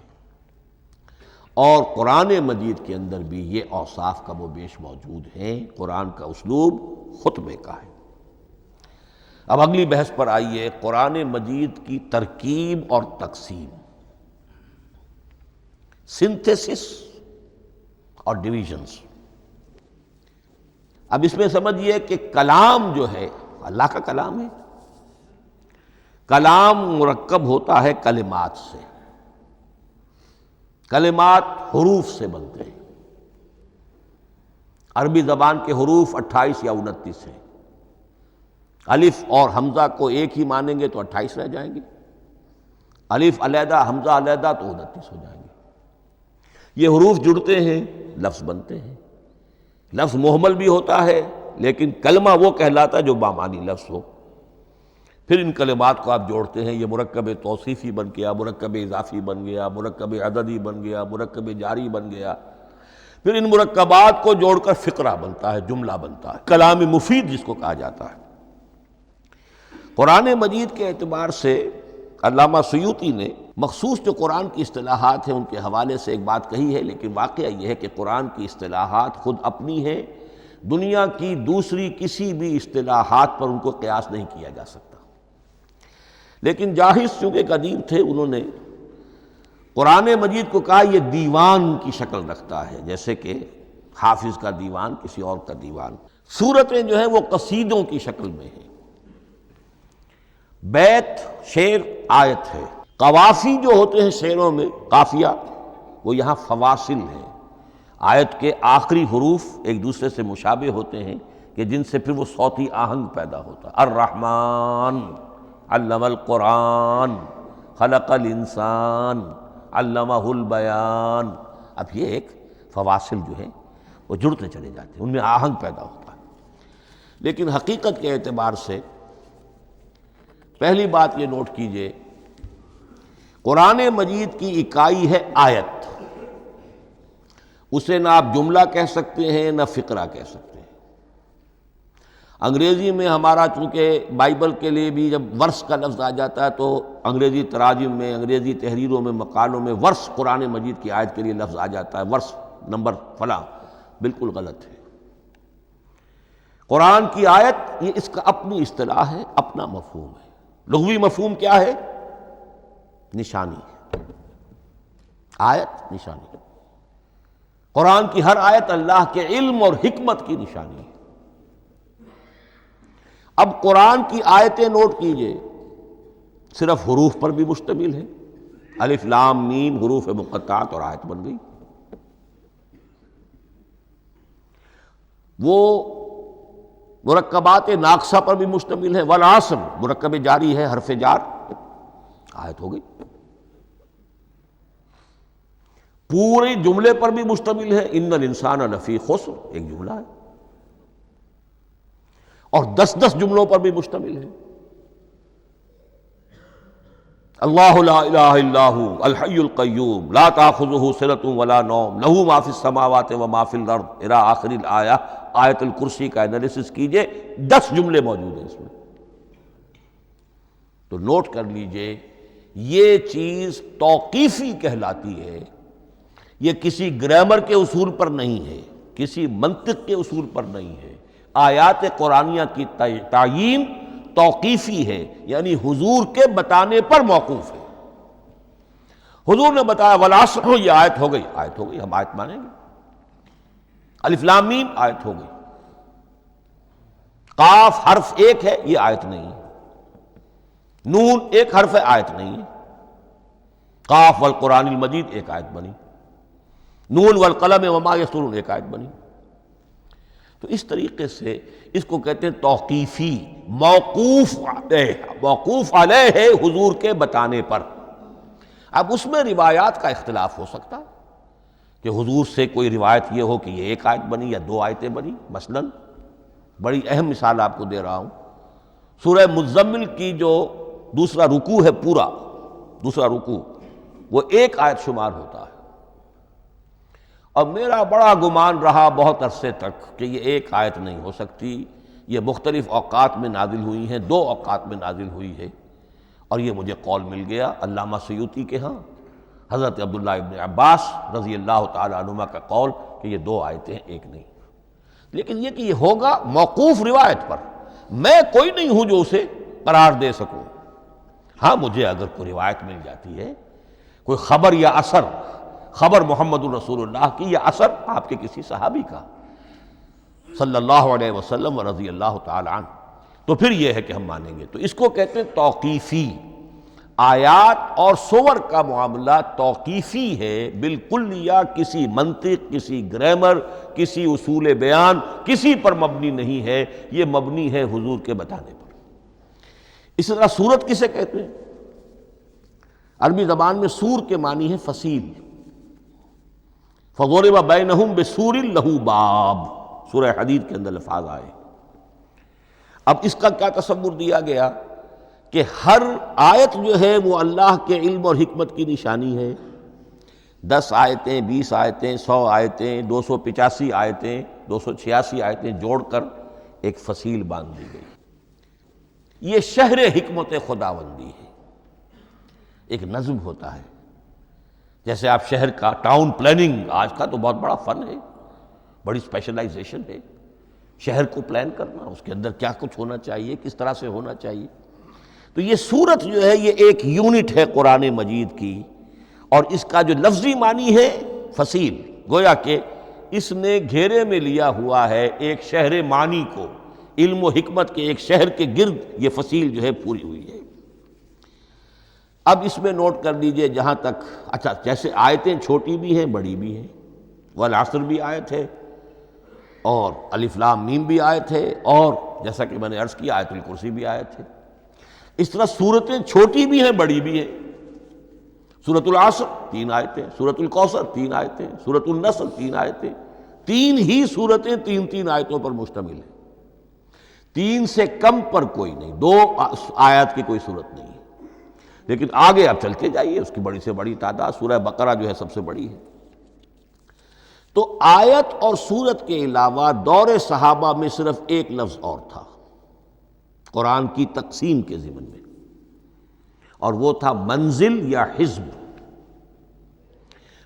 اور قرآن مجید کے اندر بھی یہ اوصاف کم و بیش موجود ہیں. قرآن کا اسلوب خطبے کا ہے. اب اگلی بحث پر آئیے، قرآن مجید کی ترکیب اور تقسیم، سنتھیسس اور ڈویژنز. اب اس میں سمجھیے کہ کلام جو ہے اللہ کا کلام ہے. کلام مرکب ہوتا ہے کلمات سے. کلمات حروف سے بنتے ہیں. عربی زبان کے حروف 28 یا 29 ہیں. الف اور حمزہ کو ایک ہی مانیں گے تو 28 رہ جائیں گے، الف علیحدہ حمزہ علیحدہ تو 29 ہو جائیں گے. یہ حروف جڑتے ہیں، لفظ بنتے ہیں. لفظ محمل بھی ہوتا ہے لیکن کلمہ وہ کہلاتا ہے جو بامانی لفظ ہو. پھر ان کلمات کو آپ جوڑتے ہیں، یہ مرکب توصیفی بن گیا، مرکب اضافی بن گیا، مرکب عددی بن گیا، مرکب جاری بن گیا، پھر ان مرکبات کو جوڑ کر فقرہ بنتا ہے، جملہ بنتا ہے، کلام مفید جس کو کہا جاتا ہے۔ قرآن مجید کے اعتبار سے علامہ سیوطی نے مخصوص جو قرآن کی اصطلاحات ہیں ان کے حوالے سے ایک بات کہی ہے، لیکن واقعہ یہ ہے کہ قرآن کی اصطلاحات خود اپنی ہیں، دنیا کی دوسری کسی بھی اصطلاحات پر ان کو قیاس نہیں کیا جا سکتا۔ لیکن جاہز چونکہ ایک ادیب تھے، انہوں نے قرآن مجید کو کہا یہ دیوان کی شکل رکھتا ہے، جیسے کہ حافظ کا دیوان، کسی اور کا دیوان۔ سورتیں جو ہیں وہ قصیدوں کی شکل میں ہیں، بیت شعر آیت ہے، قوافی جو ہوتے ہیں شعروں میں قافیہ، وہ یہاں فواصل ہیں، آیت کے آخری حروف ایک دوسرے سے مشابہ ہوتے ہیں کہ جن سے پھر وہ صوتی آہنگ پیدا ہوتا ہے۔ الرحمن علم القرآن خلق الانسان علمہ البیان۔ اب یہ ایک فواصل جو ہیں وہ جڑتے چلے جاتے ہیں، ان میں آہنگ پیدا ہوتا ہے۔ لیکن حقیقت کے اعتبار سے پہلی بات یہ نوٹ کیجئے، قرآن مجید کی اکائی ہے آیت، اسے نہ آپ جملہ کہہ سکتے ہیں نہ فقرہ کہہ سکتے ہیں۔ انگریزی میں ہمارا چونکہ بائبل کے لیے بھی جب ورس کا لفظ آ جاتا ہے تو انگریزی تراجم میں، انگریزی تحریروں میں، مقالوں میں ورس قرآن مجید کی آیت کے لیے لفظ آ جاتا ہے، ورس نمبر فلاں، بالکل غلط ہے۔ قرآن کی آیت یہ اس کا اپنی اصطلاح ہے، اپنا مفہوم ہے۔ لغوی مفہوم کیا ہے؟ نشانی، آیت نشانی۔ قرآن کی ہر آیت اللہ کے علم اور حکمت کی نشانی ہے۔ اب قرآن کی آیتیں نوٹ کیجئے، صرف حروف پر بھی مشتمل ہے، الف لام میم حروف مقطعات اور آیت بن گئی۔ وہ مرکبات ناقصہ پر بھی مشتمل ہے، والعصر مرکب جاری ہے، حرف جار، آیت ہو گئی۔ پورے جملے پر بھی مشتمل ہے، ان الانسان لفی خسر، ایک جملہ ہے، اور 10 جملوں پر بھی مشتمل ہے۔ اللہ لا الہ الا ھو الحی القیوم لا تاخذہ سنۃ ولا نوم لہ ما فی السماوات وما فی الارض الی آخر الآیہ۔ آیت الکرسی کا انالیسس کیجئے، 10 جملے موجود ہیں اس میں۔ تو نوٹ کر لیجئے، یہ چیز توقیفی کہلاتی ہے، یہ کسی گرامر کے اصول پر نہیں ہے، کسی منطق کے اصول پر نہیں ہے۔ آیات قرآنیہ کی تعیین توقیفی ہے، یعنی حضور کے بتانے پر موقوف ہے۔ حضور نے بتایا والعصر، یہ آیت ہو گئی، آیت ہو گئی، ہم آیت مانیں گے۔ الف لام میم آیت ہو گئی۔ قاف حرف ایک ہے، یہ آیت نہیں ہے۔ نون ایک حرف ہے، آیت نہیں ہے۔ قاف والقرآن المجید ایک آیت بنی، نون والقلم وما یسطرون ایک آیت بنی۔ تو اس طریقے سے اس کو کہتے ہیں توقیفی، موقوف علیہ ہے حضور کے بتانے پر۔ اب اس میں روایات کا اختلاف ہو سکتا ہے کہ حضور سے کوئی روایت یہ ہو کہ یہ ایک آیت بنی یا 2 آیتیں بنی۔ مثلاً بڑی اہم مثال آپ کو دے رہا ہوں، سورہ مزمل کی جو دوسرا رکوع ہے، پورا دوسرا رکوع، وہ ایک آیت شمار ہوتا ہے۔ اور میرا بڑا گمان رہا بہت عرصے تک کہ یہ ایک آیت نہیں ہو سکتی، یہ مختلف اوقات میں نازل ہوئی ہیں، 2 اوقات میں نازل ہوئی ہے، اور یہ مجھے قول مل گیا علامہ سیوطی کے ہاں، حضرت عبداللہ ابن عباس رضی اللہ تعالی عنہما کا قول کہ یہ 2 آیتیں ایک نہیں۔ لیکن یہ کہ یہ ہوگا موقوف روایت پر، میں کوئی نہیں ہوں جو اسے قرار دے سکوں۔ ہاں مجھے اگر کوئی روایت مل جاتی ہے، کوئی خبر یا اثر، خبر محمد الرسول اللہ کی یا اثر آپ کے کسی صحابی کا صلی اللہ علیہ وسلم ورضی اللہ تعالی عنہ، تو پھر یہ ہے کہ ہم مانیں گے۔ تو اس کو کہتے ہیں توقیفی۔ آیات اور سور کا معاملہ توقیفی ہے بالکلیہ، کسی منطق، کسی گرامر، کسی اصول بیان، کسی پر مبنی نہیں ہے، یہ مبنی ہے حضور کے بتانے پر۔ اس طرح سورت کسے کہتے ہیں؟ عربی زبان میں سور کے معنی ہے فصیل۔ فَضُرِبَ بَيْنَهُمْ بِسُورٍ لَهُ بَابٌ، سورہ حدید کے اندر الفاظ آئے۔ اب اس کا کیا تصور دیا گیا کہ ہر آیت جو ہے وہ اللہ کے علم اور حکمت کی نشانی ہے۔ 10 آیتیں، 20 آیتیں، 100 آیتیں، 285 آیتیں، 286 آیتیں جوڑ کر ایک فصیل باندھ دی گئی۔ یہ شہر حکمت خداوندی ہے۔ ایک نظم ہوتا ہے، جیسے آپ شہر کا ٹاؤن پلاننگ آج کا تو بہت بڑا فن ہے، بڑی اسپیشلائزیشن ہے، شہر کو پلان کرنا، اس کے اندر کیا کچھ ہونا چاہیے، کس طرح سے ہونا چاہیے۔ تو یہ سورت جو ہے یہ ایک یونٹ ہے قرآن مجید کی، اور اس کا جو لفظی معنی ہے فصیل، گویا کہ اس نے گھیرے میں لیا ہوا ہے ایک شہر معنی کو، علم و حکمت کے ایک شہر کے گرد یہ فصیل جو ہے پوری ہوئی ہے۔ اب اس میں نوٹ کر لیجئے جہاں تک، اچھا جیسے آیتیں چھوٹی بھی ہیں بڑی بھی ہیں، والعصر بھی آیت ہے، اور الف لام میم بھی آیت ہے، اور جیسا کہ میں نے عرض کیا آیت الکرسی بھی آیت ہے۔ اس طرح صورتیں چھوٹی بھی ہیں بڑی بھی ہیں۔ سورۃ العصر 3 آیتیں، سورۃ الکوثر 3 آیتیں، سورۃ النصر 3 آیتیں، 3 ہی صورتیں 3 آیتوں پر مشتمل ہیں۔ 3 سے کم پر کوئی نہیں، 2 آیات کی کوئی صورت نہیں ہے۔ لیکن آگے آپ چلتے جائیے، اس کی بڑی سے بڑی تعداد سورہ بقرہ جو ہے سب سے بڑی ہے۔ تو آیت اور سورت کے علاوہ دور صحابہ میں صرف ایک لفظ اور تھا قرآن کی تقسیم کے ضمن میں، اور وہ تھا منزل یا حزب۔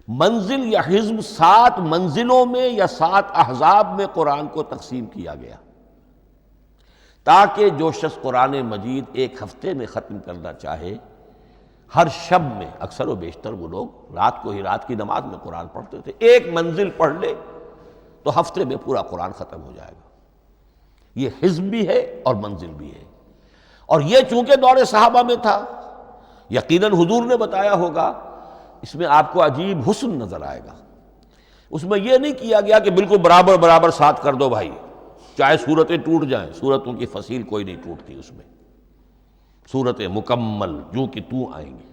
منزل یا حزب 7 منزلوں میں یا 7 احزاب میں قرآن کو تقسیم کیا گیا، تاکہ جو شخص قرآن مجید ایک ہفتے میں ختم کرنا چاہے، ہر شب میں، اکثر و بیشتر وہ لوگ رات کو ہی رات کی نماز میں قرآن پڑھتے تھے، ایک منزل پڑھ لے تو ہفتے میں پورا قرآن ختم ہو جائے گا۔ یہ حزب بھی ہے اور منزل بھی ہے، اور یہ چونکہ دور صحابہ میں تھا، یقیناً حضور نے بتایا ہوگا، اس میں آپ کو عجیب حسن نظر آئے گا۔ اس میں یہ نہیں کیا گیا کہ بالکل برابر برابر ساتھ کر دو بھائی، چاہے صورتیں ٹوٹ جائیں، صورتوں کی فصیل کوئی نہیں ٹوٹتی اس میں، صورتیں مکمل جو کہ تو آئیں گی۔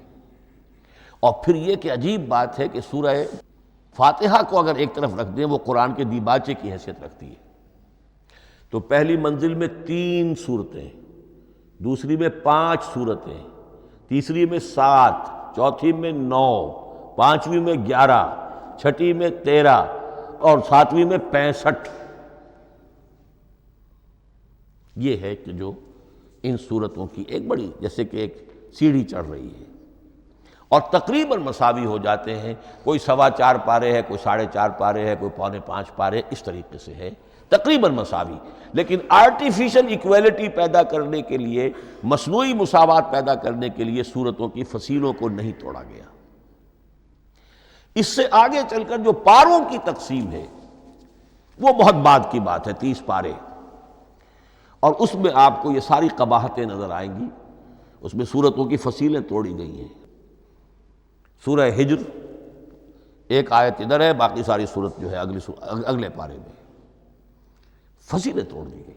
اور پھر یہ کہ عجیب بات ہے کہ سورہ فاتحہ کو اگر ایک طرف رکھ دیں، وہ قرآن کے دیباچے کی حیثیت رکھتی ہے۔ تو پہلی منزل میں 3 صورتیں، دوسری میں 5 صورتیں، تیسری میں 7، چوتھی میں 9، پانچویں میں 11، چھٹی میں 13، اور 7ویں میں 65۔ یہ ہے کہ جو ان صورتوں کی ایک بڑی، جیسے کہ ایک سیڑھی چڑھ رہی ہے، اور تقریباً مساوی ہو جاتے ہیں، کوئی 4.25 پارے ہے، کوئی 4.5 پارے ہے، کوئی 4.25 پارے، اس طریقے سے ہے، تقریباً مساوی۔ لیکن آرٹیفیشل ایکویلٹی پیدا کرنے کے لیے، مصنوعی مساوات پیدا کرنے کے لیے صورتوں کی فصیلوں کو نہیں توڑا گیا۔ اس سے آگے چل کر جو پاروں کی تقسیم ہے وہ بہت بعد کی بات ہے، 30 پارے، اور اس میں آپ کو یہ ساری قباحتیں نظر آئیں گی۔ اس میں صورتوں کی فصیلیں توڑی گئی ہیں۔ سورہ ہجر ایک آیت ادھر ہے، باقی ساری صورت جو ہے اگلے پارے میں، فصیلیں توڑ دی گئی۔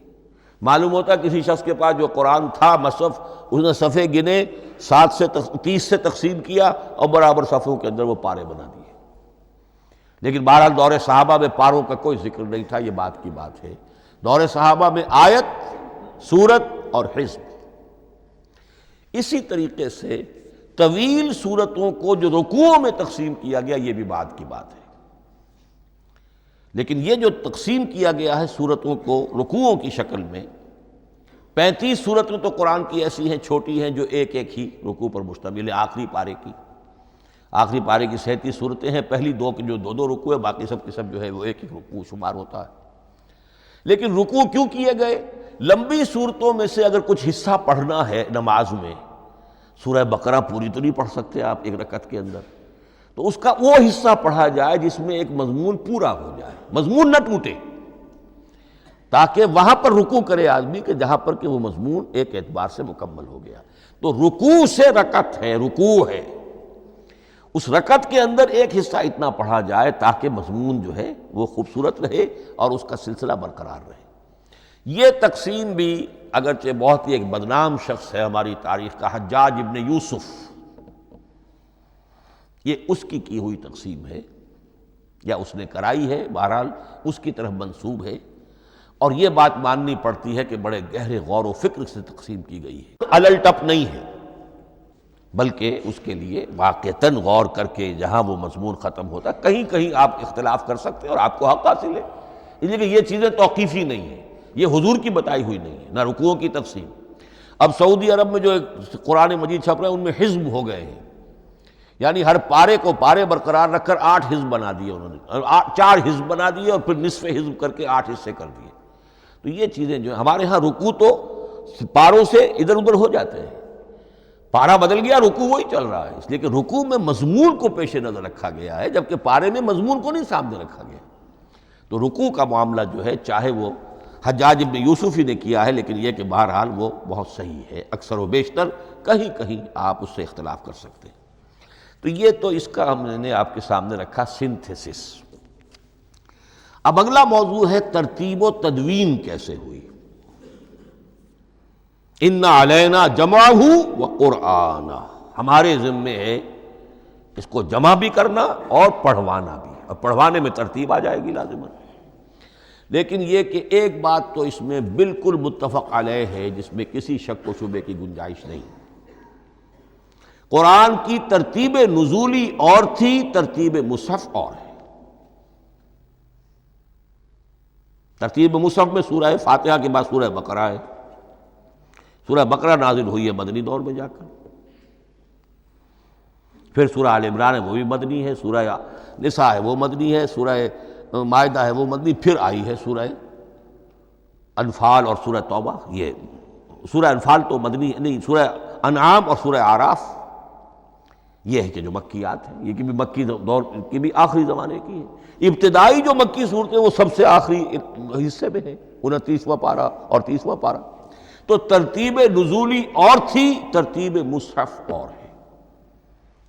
معلوم ہوتا ہے کسی شخص کے پاس جو قرآن تھا مصحف، اس نے صفحے گنے، 7 سے 30 سے تقسیم کیا، اور برابر صفحوں کے اندر وہ پارے بنا دیے۔ لیکن بہرحال دور صحابہ میں پاروں کا کوئی ذکر نہیں تھا، یہ بات کی بات ہے۔ دور صحابہ میں آیت، سورت اور حزب۔ اسی طریقے سے طویل صورتوں کو جو رکوعوں میں تقسیم کیا گیا، یہ بھی بات کی بات ہے۔ لیکن یہ جو تقسیم کیا گیا ہے صورتوں کو رکوعوں کی شکل میں، 35 صورتیں تو قرآن کی ایسی ہیں چھوٹی ہیں جو ایک ایک ہی رکوع پر مشتمل ہے۔ آخری پارے کی 37 صورتیں ہیں، پہلی 2 کی جو 2 رکوع ہے، باقی سب کی سب جو ہے وہ ایک ایک رکوع شمار ہوتا ہے۔ لیکن رکوع کیوں کیے گئے؟ لمبی صورتوں میں سے اگر کچھ حصہ پڑھنا ہے نماز میں، سورہ بقرہ پوری تو نہیں پڑھ سکتے آپ ایک رکعت کے اندر، تو اس کا وہ حصہ پڑھا جائے جس میں ایک مضمون پورا ہو جائے، مضمون نہ ٹوٹے، تاکہ وہاں پر رکوع کرے آدمی کہ جہاں پر کہ وہ مضمون ایک اعتبار سے مکمل ہو گیا۔ تو رکوع سے رکعت ہے، رکوع ہے، اس رکعت کے اندر ایک حصہ اتنا پڑھا جائے تاکہ مضمون جو ہے وہ خوبصورت رہے اور اس کا سلسلہ برقرار رہے۔ یہ تقسیم بھی اگرچہ بہت ہی ایک بدنام شخص ہے ہماری تاریخ کا، حجاج ابن یوسف، یہ اس کی ہوئی تقسیم ہے، یا اس نے کرائی ہے، بہرحال اس کی طرف منسوب ہے۔ اور یہ بات ماننی پڑتی ہے کہ بڑے گہرے غور و فکر سے تقسیم کی گئی ہے، الل ٹپ نہیں ہے، بلکہ اس کے لیے واقعتاً غور کر کے جہاں وہ مضمون ختم ہوتا ہے، کہیں کہیں آپ اختلاف کر سکتے ہیں اور آپ کو حق حاصل ہے، اس لیے کہ یہ چیزیں توقیفی نہیں ہیں، یہ حضور کی بتائی ہوئی نہیں ہے، نہ رکوعوں کی تقسیم۔ اب سعودی عرب میں جو قرآن مجید چھپ رہے ہیں ان میں حزب ہو گئے ہیں، یعنی ہر پارے کو پارے برقرار رکھ کر 8 حزب بنا دیے انہوں نے، 4 حزب بنا دیے اور پھر نصف حزب کر کے 8 حصے کر دیے۔ تو یہ چیزیں جو ہیں، ہمارے ہاں رکوع تو پاروں سے ادھر ادھر ہو جاتے ہیں، پارا بدل گیا رکوع وہی چل رہا ہے، اس لیے کہ رکوع میں مضمون کو پیش نظر رکھا گیا ہے، جبکہ پارے میں مضمون کو نہیں سامنے رکھا گیا۔ تو رکوع کا معاملہ جو ہے، چاہے وہ حجاج ابن یوسف ہی نے کیا ہے، لیکن یہ کہ بہرحال وہ بہت صحیح ہے، اکثر و بیشتر کہیں کہیں آپ اس سے اختلاف کر سکتے ہیں۔ تو یہ تو اس کا ہم نے آپ کے سامنے رکھا سنتھیسس۔ اب اگلا موضوع ہے ترتیب و تدوین کیسے ہوئی۔ ان علینا جمعہ و قرآنہ، ہمارے ذمے ہے اس کو جمع بھی کرنا اور پڑھوانا بھی، اور پڑھوانے میں ترتیب آ جائے گی لازماً۔ لیکن یہ کہ ایک بات تو اس میں بالکل متفق علیہ ہے، جس میں کسی شک و شبے کی گنجائش نہیں، قرآن کی ترتیب نزولی اور تھی، ترتیب مصحف اور ہے۔ ترتیب مصحف میں سورہ فاتحہ کے بعد سورہ بقرہ ہے، سورہ بقرہ نازل ہوئی ہے مدنی دور میں جا کر، پھر سورہ آل عمران ہے وہ بھی مدنی ہے، سورہ نساء ہے وہ مدنی ہے، سورہ مائدہ ہے وہ مدنی، پھر آئی ہے سورہ انفال اور سورہ توبہ۔ یہ سورہ انفال تو مدنی نہیں، سورہ انعام اور سورہ اعراف یہ ہے کہ جو مکیات ہیں، یہ کہ بھی مکی دور کی بھی آخری زمانے کی ہے۔ ابتدائی جو مکی صورتیں وہ سب سے آخری حصے میں ہیں، 29واں پارہ اور 30واں پارہ۔ تو ترتیب نزولی اور تھی، ترتیب مصحف اور ہے،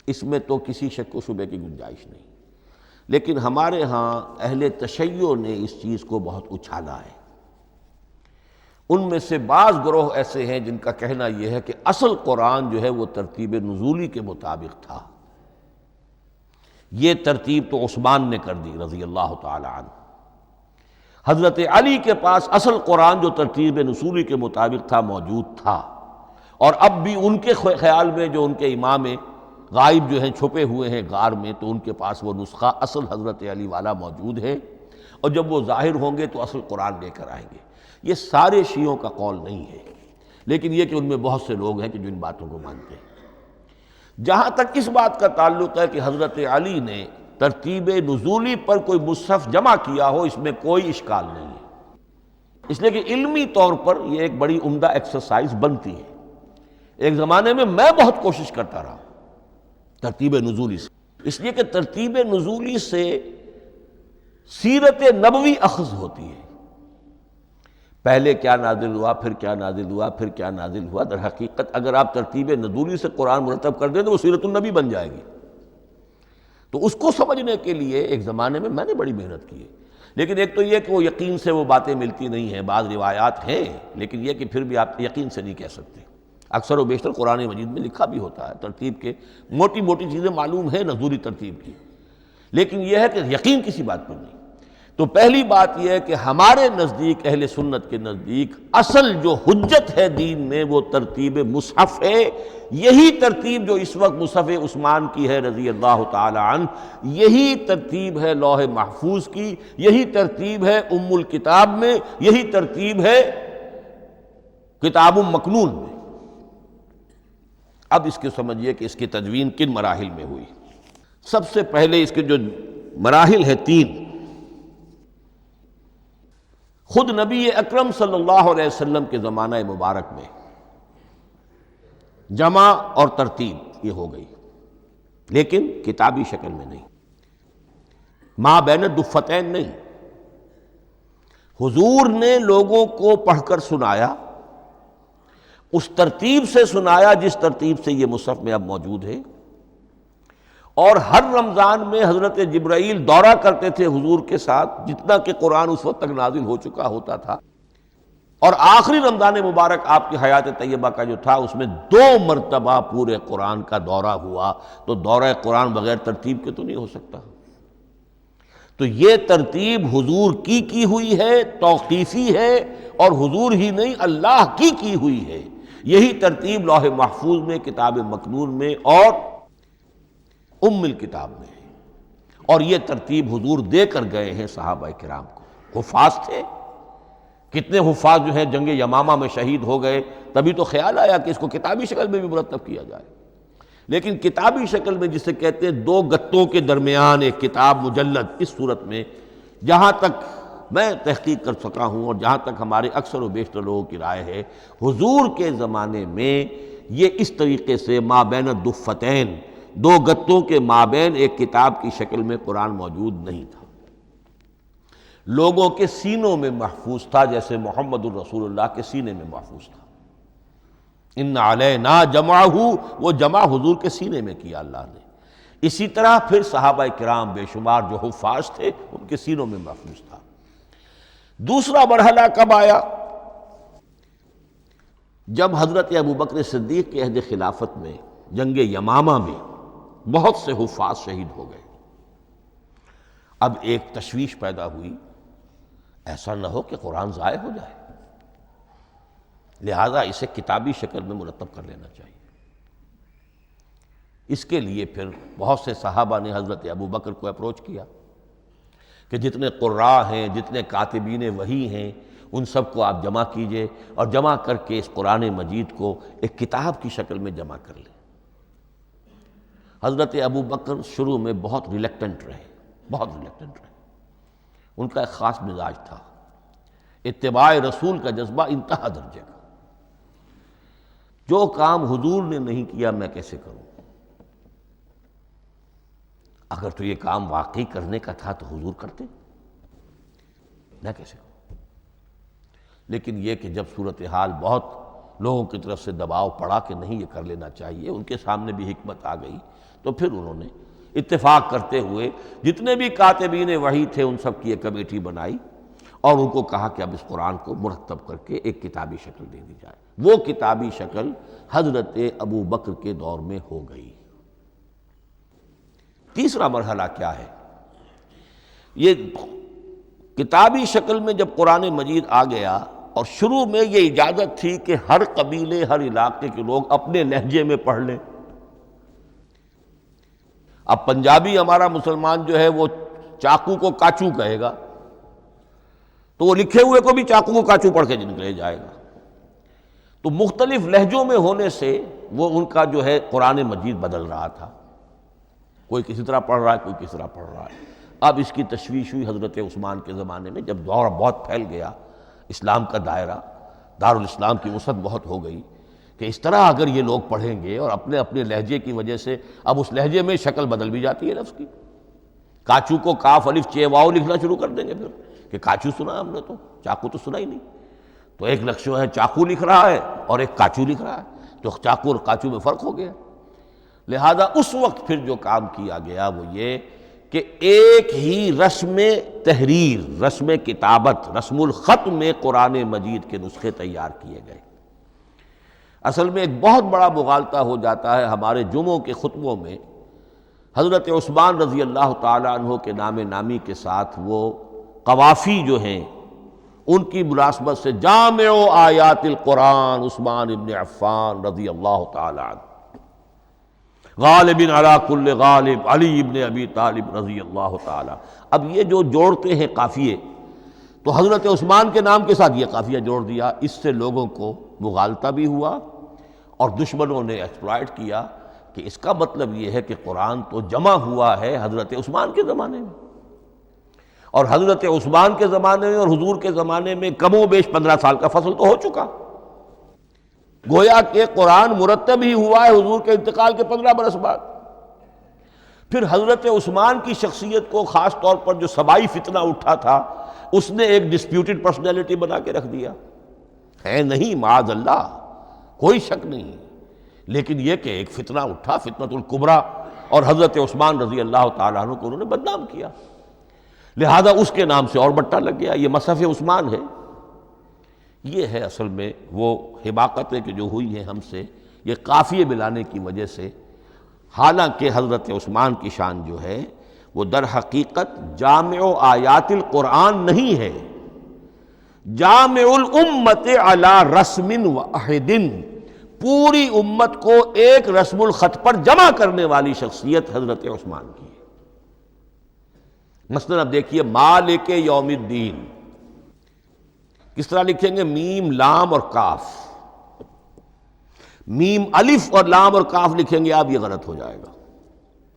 اس میں تو کسی شک و شبے کی گنجائش نہیں۔ لیکن ہمارے ہاں اہل تشیع نے اس چیز کو بہت اچھالا ہے۔ ان میں سے بعض گروہ ایسے ہیں جن کا کہنا یہ ہے کہ اصل قرآن جو ہے وہ ترتیب نزولی کے مطابق تھا، یہ ترتیب تو عثمان نے کر دی رضی اللہ تعالی عنہ۔ حضرت علی کے پاس اصل قرآن جو ترتیب نزولی کے مطابق تھا موجود تھا، اور اب بھی ان کے خیال میں جو ان کے امام غائب جو ہیں چھپے ہوئے ہیں غار میں، تو ان کے پاس وہ نسخہ اصل حضرت علی والا موجود ہے، اور جب وہ ظاہر ہوں گے تو اصل قرآن لے کر آئیں گے۔ یہ سارے شیعوں کا قول نہیں ہے، لیکن یہ کہ ان میں بہت سے لوگ ہیں کہ جو ان باتوں کو مانتے ہیں۔ جہاں تک اس بات کا تعلق ہے کہ حضرت علی نے ترتیب نزولی پر کوئی مصحف جمع کیا ہو، اس میں کوئی اشکال نہیں ہے، اس لیے کہ علمی طور پر یہ ایک بڑی عمدہ ایکسرسائز بنتی ہے۔ ایک زمانے میں بہت کوشش کرتا رہا ترتیب نزولی سے، اس لیے کہ ترتیب نزولی سے سیرت نبوی اخذ ہوتی ہے، پہلے کیا نازل ہوا، پھر کیا نازل ہوا، پھر کیا نازل ہوا۔ در حقیقت اگر آپ ترتیب نزولی سے قرآن مرتب کر دیں تو وہ سیرت النبی بن جائے گی۔ تو اس کو سمجھنے کے لیے ایک زمانے میں نے بڑی محنت کی ہے، لیکن ایک تو یہ کہ وہ یقین سے وہ باتیں ملتی نہیں ہیں، بعض روایات ہیں، لیکن یہ کہ پھر بھی آپ یقین سے نہیں کہہ سکتے۔ اکثر و بیشتر قرآن مجید میں لکھا بھی ہوتا ہے، ترتیب کے موٹی موٹی چیزیں معلوم ہیں نزولی ترتیب کی، لیکن یہ ہے کہ یقین کسی بات پر نہیں۔ تو پہلی بات یہ ہے کہ ہمارے نزدیک، اہل سنت کے نزدیک، اصل جو حجت ہے دین میں وہ ترتیب مصحف ہے۔ یہی ترتیب جو اس وقت مصحف عثمان کی ہے رضی اللہ تعالی عنہ، یہی ترتیب ہے لوح محفوظ کی، یہی ترتیب ہے ام الکتاب میں، یہی ترتیب ہے کتاب مکنون میں۔ اب اس کے سمجھیے کہ اس کی تدوین کن مراحل میں ہوئی۔ سب سے پہلے اس کے جو مراحل ہیں 3، خود نبی اکرم صلی اللہ علیہ وسلم کے زمانہ مبارک میں جمع اور ترتیب یہ ہو گئی، لیکن کتابی شکل میں نہیں، ما بین الدفتین نہیں۔ حضور نے لوگوں کو پڑھ کر سنایا، اس ترتیب سے سنایا جس ترتیب سے یہ مصحف میں اب موجود ہے، اور ہر رمضان میں حضرت جبرائیل دورہ کرتے تھے حضور کے ساتھ، جتنا کہ قرآن اس وقت تک نازل ہو چکا ہوتا تھا، اور آخری رمضان مبارک آپ کی حیات طیبہ کا جو تھا اس میں 2 مرتبہ پورے قرآن کا دورہ ہوا۔ تو دورہ قرآن بغیر ترتیب کے تو نہیں ہو سکتا۔ تو یہ ترتیب حضور کی ہوئی ہے، توقیفی ہے، اور حضور ہی نہیں اللہ کی ہوئی ہے۔ یہی ترتیب لوح محفوظ میں، کتاب مکنون میں اور ام الکتاب میں ہے، اور یہ ترتیب حضور دے کر گئے ہیں صحابہ کرام کو۔ حفاظ تھے، کتنے حفاظ جو ہیں جنگ یمامہ میں شہید ہو گئے، تبھی تو خیال آیا کہ اس کو کتابی شکل میں بھی مرتب کیا جائے۔ لیکن کتابی شکل میں جسے کہتے ہیں دو گتوں کے درمیان ایک کتاب مجلد، اس صورت میں جہاں تک میں تحقیق کر سکا ہوں اور جہاں تک ہمارے اکثر و بیشتر لوگوں کی رائے ہے، حضور کے زمانے میں یہ اس طریقے سے مابین الدفتین، دو گتوں کے مابین ایک کتاب کی شکل میں قرآن موجود نہیں تھا۔ لوگوں کے سینوں میں محفوظ تھا، جیسے محمد الرسول اللہ کے سینے میں محفوظ تھا۔ ان علینا جمعہ، وہ جمع حضور کے سینے میں کیا اللہ نے۔ اسی طرح پھر صحابہ کرام بے شمار جو حفاظ تھے ان کے سینوں میں محفوظ تھا۔ دوسرا مرحلہ کب آیا؟ جب حضرت ابوبکر صدیق کے عہد خلافت میں جنگ یمامہ میں بہت سے حفاظ شہید ہو گئے۔ اب ایک تشویش پیدا ہوئی، ایسا نہ ہو کہ قرآن ضائع ہو جائے، لہذا اسے کتابی شکل میں مرتب کر لینا چاہیے۔ اس کے لیے پھر بہت سے صحابہ نے حضرت ابوبکر کو اپروچ کیا کہ جتنے قراء ہیں، جتنے کاتبین وحی ہیں، ان سب کو آپ جمع کیجئے اور جمع کر کے اس قرآن مجید کو ایک کتاب کی شکل میں جمع کر لیں۔ حضرت ابوبکر شروع میں بہت ریلیکٹنٹ رہے، ان کا ایک خاص مزاج تھا، اتباع رسول کا جذبہ انتہا درجے کا۔ جو کام حضور نے نہیں کیا میں کیسے کروں؟ اگر تو یہ کام واقعی کرنے کا تھا تو حضور کرتے، میں کیسے کروں؟ لیکن یہ کہ جب صورتحال بہت لوگوں کی طرف سے دباؤ پڑا کہ نہیں یہ کر لینا چاہیے، ان کے سامنے بھی حکمت آ گئی، تو پھر انہوں نے اتفاق کرتے ہوئے جتنے بھی کاتبین وحی تھے ان سب کی ایک کمیٹی بنائی اور ان کو کہا کہ اب اس قرآن کو مرتب کر کے ایک کتابی شکل دے دی جائے۔ وہ کتابی شکل حضرت ابوبکر کے دور میں ہو گئی۔ تیسرا مرحلہ کیا ہے؟ یہ کتابی شکل میں جب قرآن مجید آ گیا، اور شروع میں یہ اجازت تھی کہ ہر قبیلے، ہر علاقے کے لوگ اپنے لہجے میں پڑھ لیں۔ اب پنجابی ہمارا مسلمان جو ہے وہ چاقو کو کاچو کہے گا، تو وہ لکھے ہوئے کو بھی چاقو کو کاچو پڑھ کے نکلے جائے گا۔ تو مختلف لہجوں میں ہونے سے وہ ان کا جو ہے قرآن مجید بدل رہا تھا، کوئی کسی طرح پڑھ رہا ہے، کوئی کس طرح پڑھ رہا ہے۔ اب اس کی تشویش ہوئی حضرت عثمان کے زمانے میں، جب دور بہت پھیل گیا، اسلام کا دائرہ، دارالاسلام کی وسعت بہت ہو گئی، کہ اس طرح اگر یہ لوگ پڑھیں گے اور اپنے اپنے لہجے کی وجہ سے اب اس لہجے میں شکل بدل بھی جاتی ہے لفظ کی۔ کاچو کو کاف الف چے واو لکھنا شروع کر دیں گے پھر، کہ کاچو سنا ہم نے، تو چاقو تو سنا ہی نہیں۔ تو ایک لکشو ہے چاقو لکھ رہا ہے اور ایک کاچو لکھ رہا ہے، تو چاقو اور کاچو میں فرق ہو گیا۔ لہذا اس وقت پھر جو کام کیا گیا وہ یہ کہ ایک ہی رسم تحریر، رسم کتابت، رسم الخط میں قرآن مجید کے نسخے تیار کیے گئے۔ اصل میں ایک بہت بڑا مغالطہ ہو جاتا ہے ہمارے جمعوں کے خطبوں میں، حضرت عثمان رضی اللہ تعالیٰ عنہ کے نام نامی کے ساتھ وہ قوافی جو ہیں ان کی مناسبت سے جامع آیات القرآن عثمان ابن عفان رضی اللہ تعالیٰ عنہ، غالب علی کل غالب علی ابن ابی طالب رضی اللہ تعالیٰ۔ اب یہ جو جوڑتے ہیں قافیے، تو حضرت عثمان کے نام کے ساتھ یہ قافیہ جوڑ دیا، اس سے لوگوں کو مغالطہ بھی ہوا اور دشمنوں نے ایکسپلائٹ کیا کہ اس کا مطلب یہ ہے کہ قرآن تو جمع ہوا ہے حضرت عثمان کے زمانے میں، اور حضرت عثمان کے زمانے میں اور حضور کے زمانے میں کم و بیش 15 سال کا فصل تو ہو چکا، گویا کہ قرآن مرتب ہی ہوا ہے حضور کے انتقال کے 15 برس بعد۔ پھر حضرت عثمان کی شخصیت کو خاص طور پر جو سبائی فتنہ اٹھا تھا، اس نے ایک ڈسپیوٹڈ پرسنالٹی بنا کے رکھ دیا ہے، نہیں معاذ اللہ، کوئی شک نہیں، لیکن یہ کہ ایک فتنہ اٹھا، فتنۃ الکبریٰ، اور حضرت عثمان رضی اللہ تعالیٰ عنہ کو انہوں نے بدنام کیا، لہذا اس کے نام سے اور بٹا لگ گیا، یہ مصحف عثمان ہے۔ یہ ہے اصل میں وہ حماقتیں کہ جو ہوئی ہیں ہم سے، یہ قافیے ملانے کی وجہ سے، حالانکہ حضرت عثمان کی شان جو ہے وہ در حقیقت جامع آیات القرآن نہیں ہے، جامع الامت علی رسم واحد، پوری امت کو ایک رسم الخط پر جمع کرنے والی شخصیت حضرت عثمان کی ہے۔ مثلا اب دیکھیے مالک یوم الدین کس طرح لکھیں گے؟ میم لام اور کاف، میم الف اور لام اور کاف لکھیں گے آپ، یہ غلط ہو جائے گا۔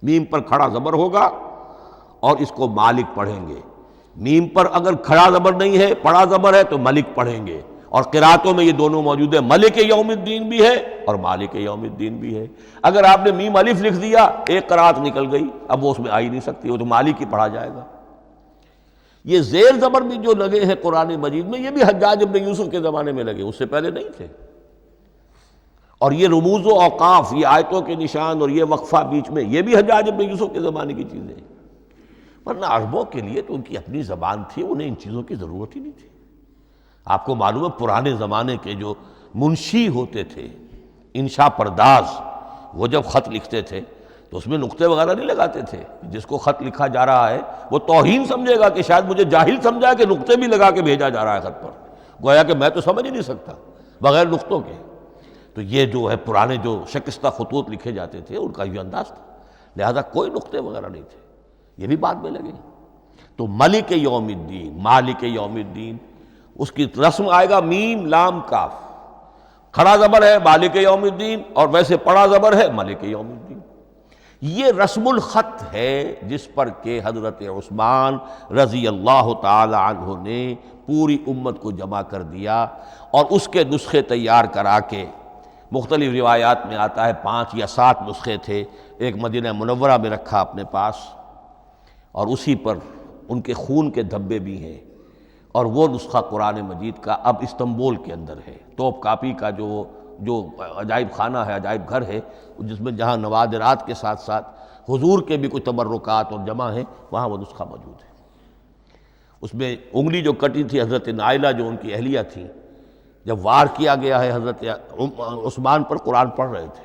میم پر کھڑا زبر ہوگا اور اس کو مالک پڑھیں گے، میم پر اگر کھڑا زبر نہیں ہے پڑا زبر ہے تو ملک پڑھیں گے، اور قراتوں میں یہ دونوں موجود ہے، ملک یوم الدین بھی ہے اور مالک یوم الدین بھی ہے۔ اگر آپ نے میم الف لکھ دیا ایک قرات نکل گئی، اب وہ اس میں آ ہی نہیں سکتی، وہ تو مالک ہی پڑھا جائے گا۔ یہ زیر زبر بھی جو لگے ہیں قرآن مجید میں، یہ بھی حجاج ابن یوسف کے زمانے میں لگے، اس سے پہلے نہیں تھے۔ اور یہ رموز و اوقاف، یہ آیتوں کے نشان اور یہ وقفہ بیچ میں، یہ بھی حجاج ابن یوسف کے زمانے کی چیزیں ہیں۔ ورنہ عربوں کے لیے تو ان کی اپنی زبان تھی، انہیں ان چیزوں کی ضرورت ہی نہیں تھی۔ آپ کو معلوم ہے پرانے زمانے کے جو منشی ہوتے تھے، انشاء پرداز، وہ جب خط لکھتے تھے تو اس میں نقطے وغیرہ نہیں لگاتے تھے۔ جس کو خط لکھا جا رہا ہے وہ توہین سمجھے گا کہ شاید مجھے جاہل سمجھا کہ نقطے بھی لگا کے بھیجا جا رہا ہے خط پر، گویا کہ میں تو سمجھ ہی نہیں سکتا بغیر نقطوں کے۔ تو یہ جو ہے پرانے جو شکستہ خطوط لکھے جاتے تھے ان کا یہ انداز تھا، لہذا کوئی نقطے وغیرہ نہیں تھے، یہ بھی بعد میں لگے۔ تو ملک یوم الدین، مالک یوم الدین، اس کی رسم آئے گا میم لام کاف، کھڑا زبر ہے مالک یوم الدین اور ویسے پڑا زبر ہے ملک یوم الدین۔ یہ رسم الخط ہے جس پر کہ حضرت عثمان رضی اللہ تعالی عنہ نے پوری امت کو جمع کر دیا، اور اس کے نسخے تیار کرا کے، مختلف روایات میں آتا ہے 5 یا 7 نسخے تھے، ایک مدینہ منورہ میں رکھا اپنے پاس، اور اسی پر ان کے خون کے دھبے بھی ہیں، اور وہ نسخہ قرآن مجید کا اب استنبول کے اندر ہے، توپ کاپی کا جو عجائب خانہ ہے، عجائب گھر ہے، جس میں جہاں نوادرات کے ساتھ ساتھ حضور کے بھی کچھ تبرکات اور جمع ہیں، وہاں وہ نسخہ موجود ہے۔ اس میں انگلی جو کٹی تھی حضرت نائلہ جو ان کی اہلیہ تھی، جب وار کیا گیا ہے حضرت عثمان پر، قرآن پڑھ رہے تھے،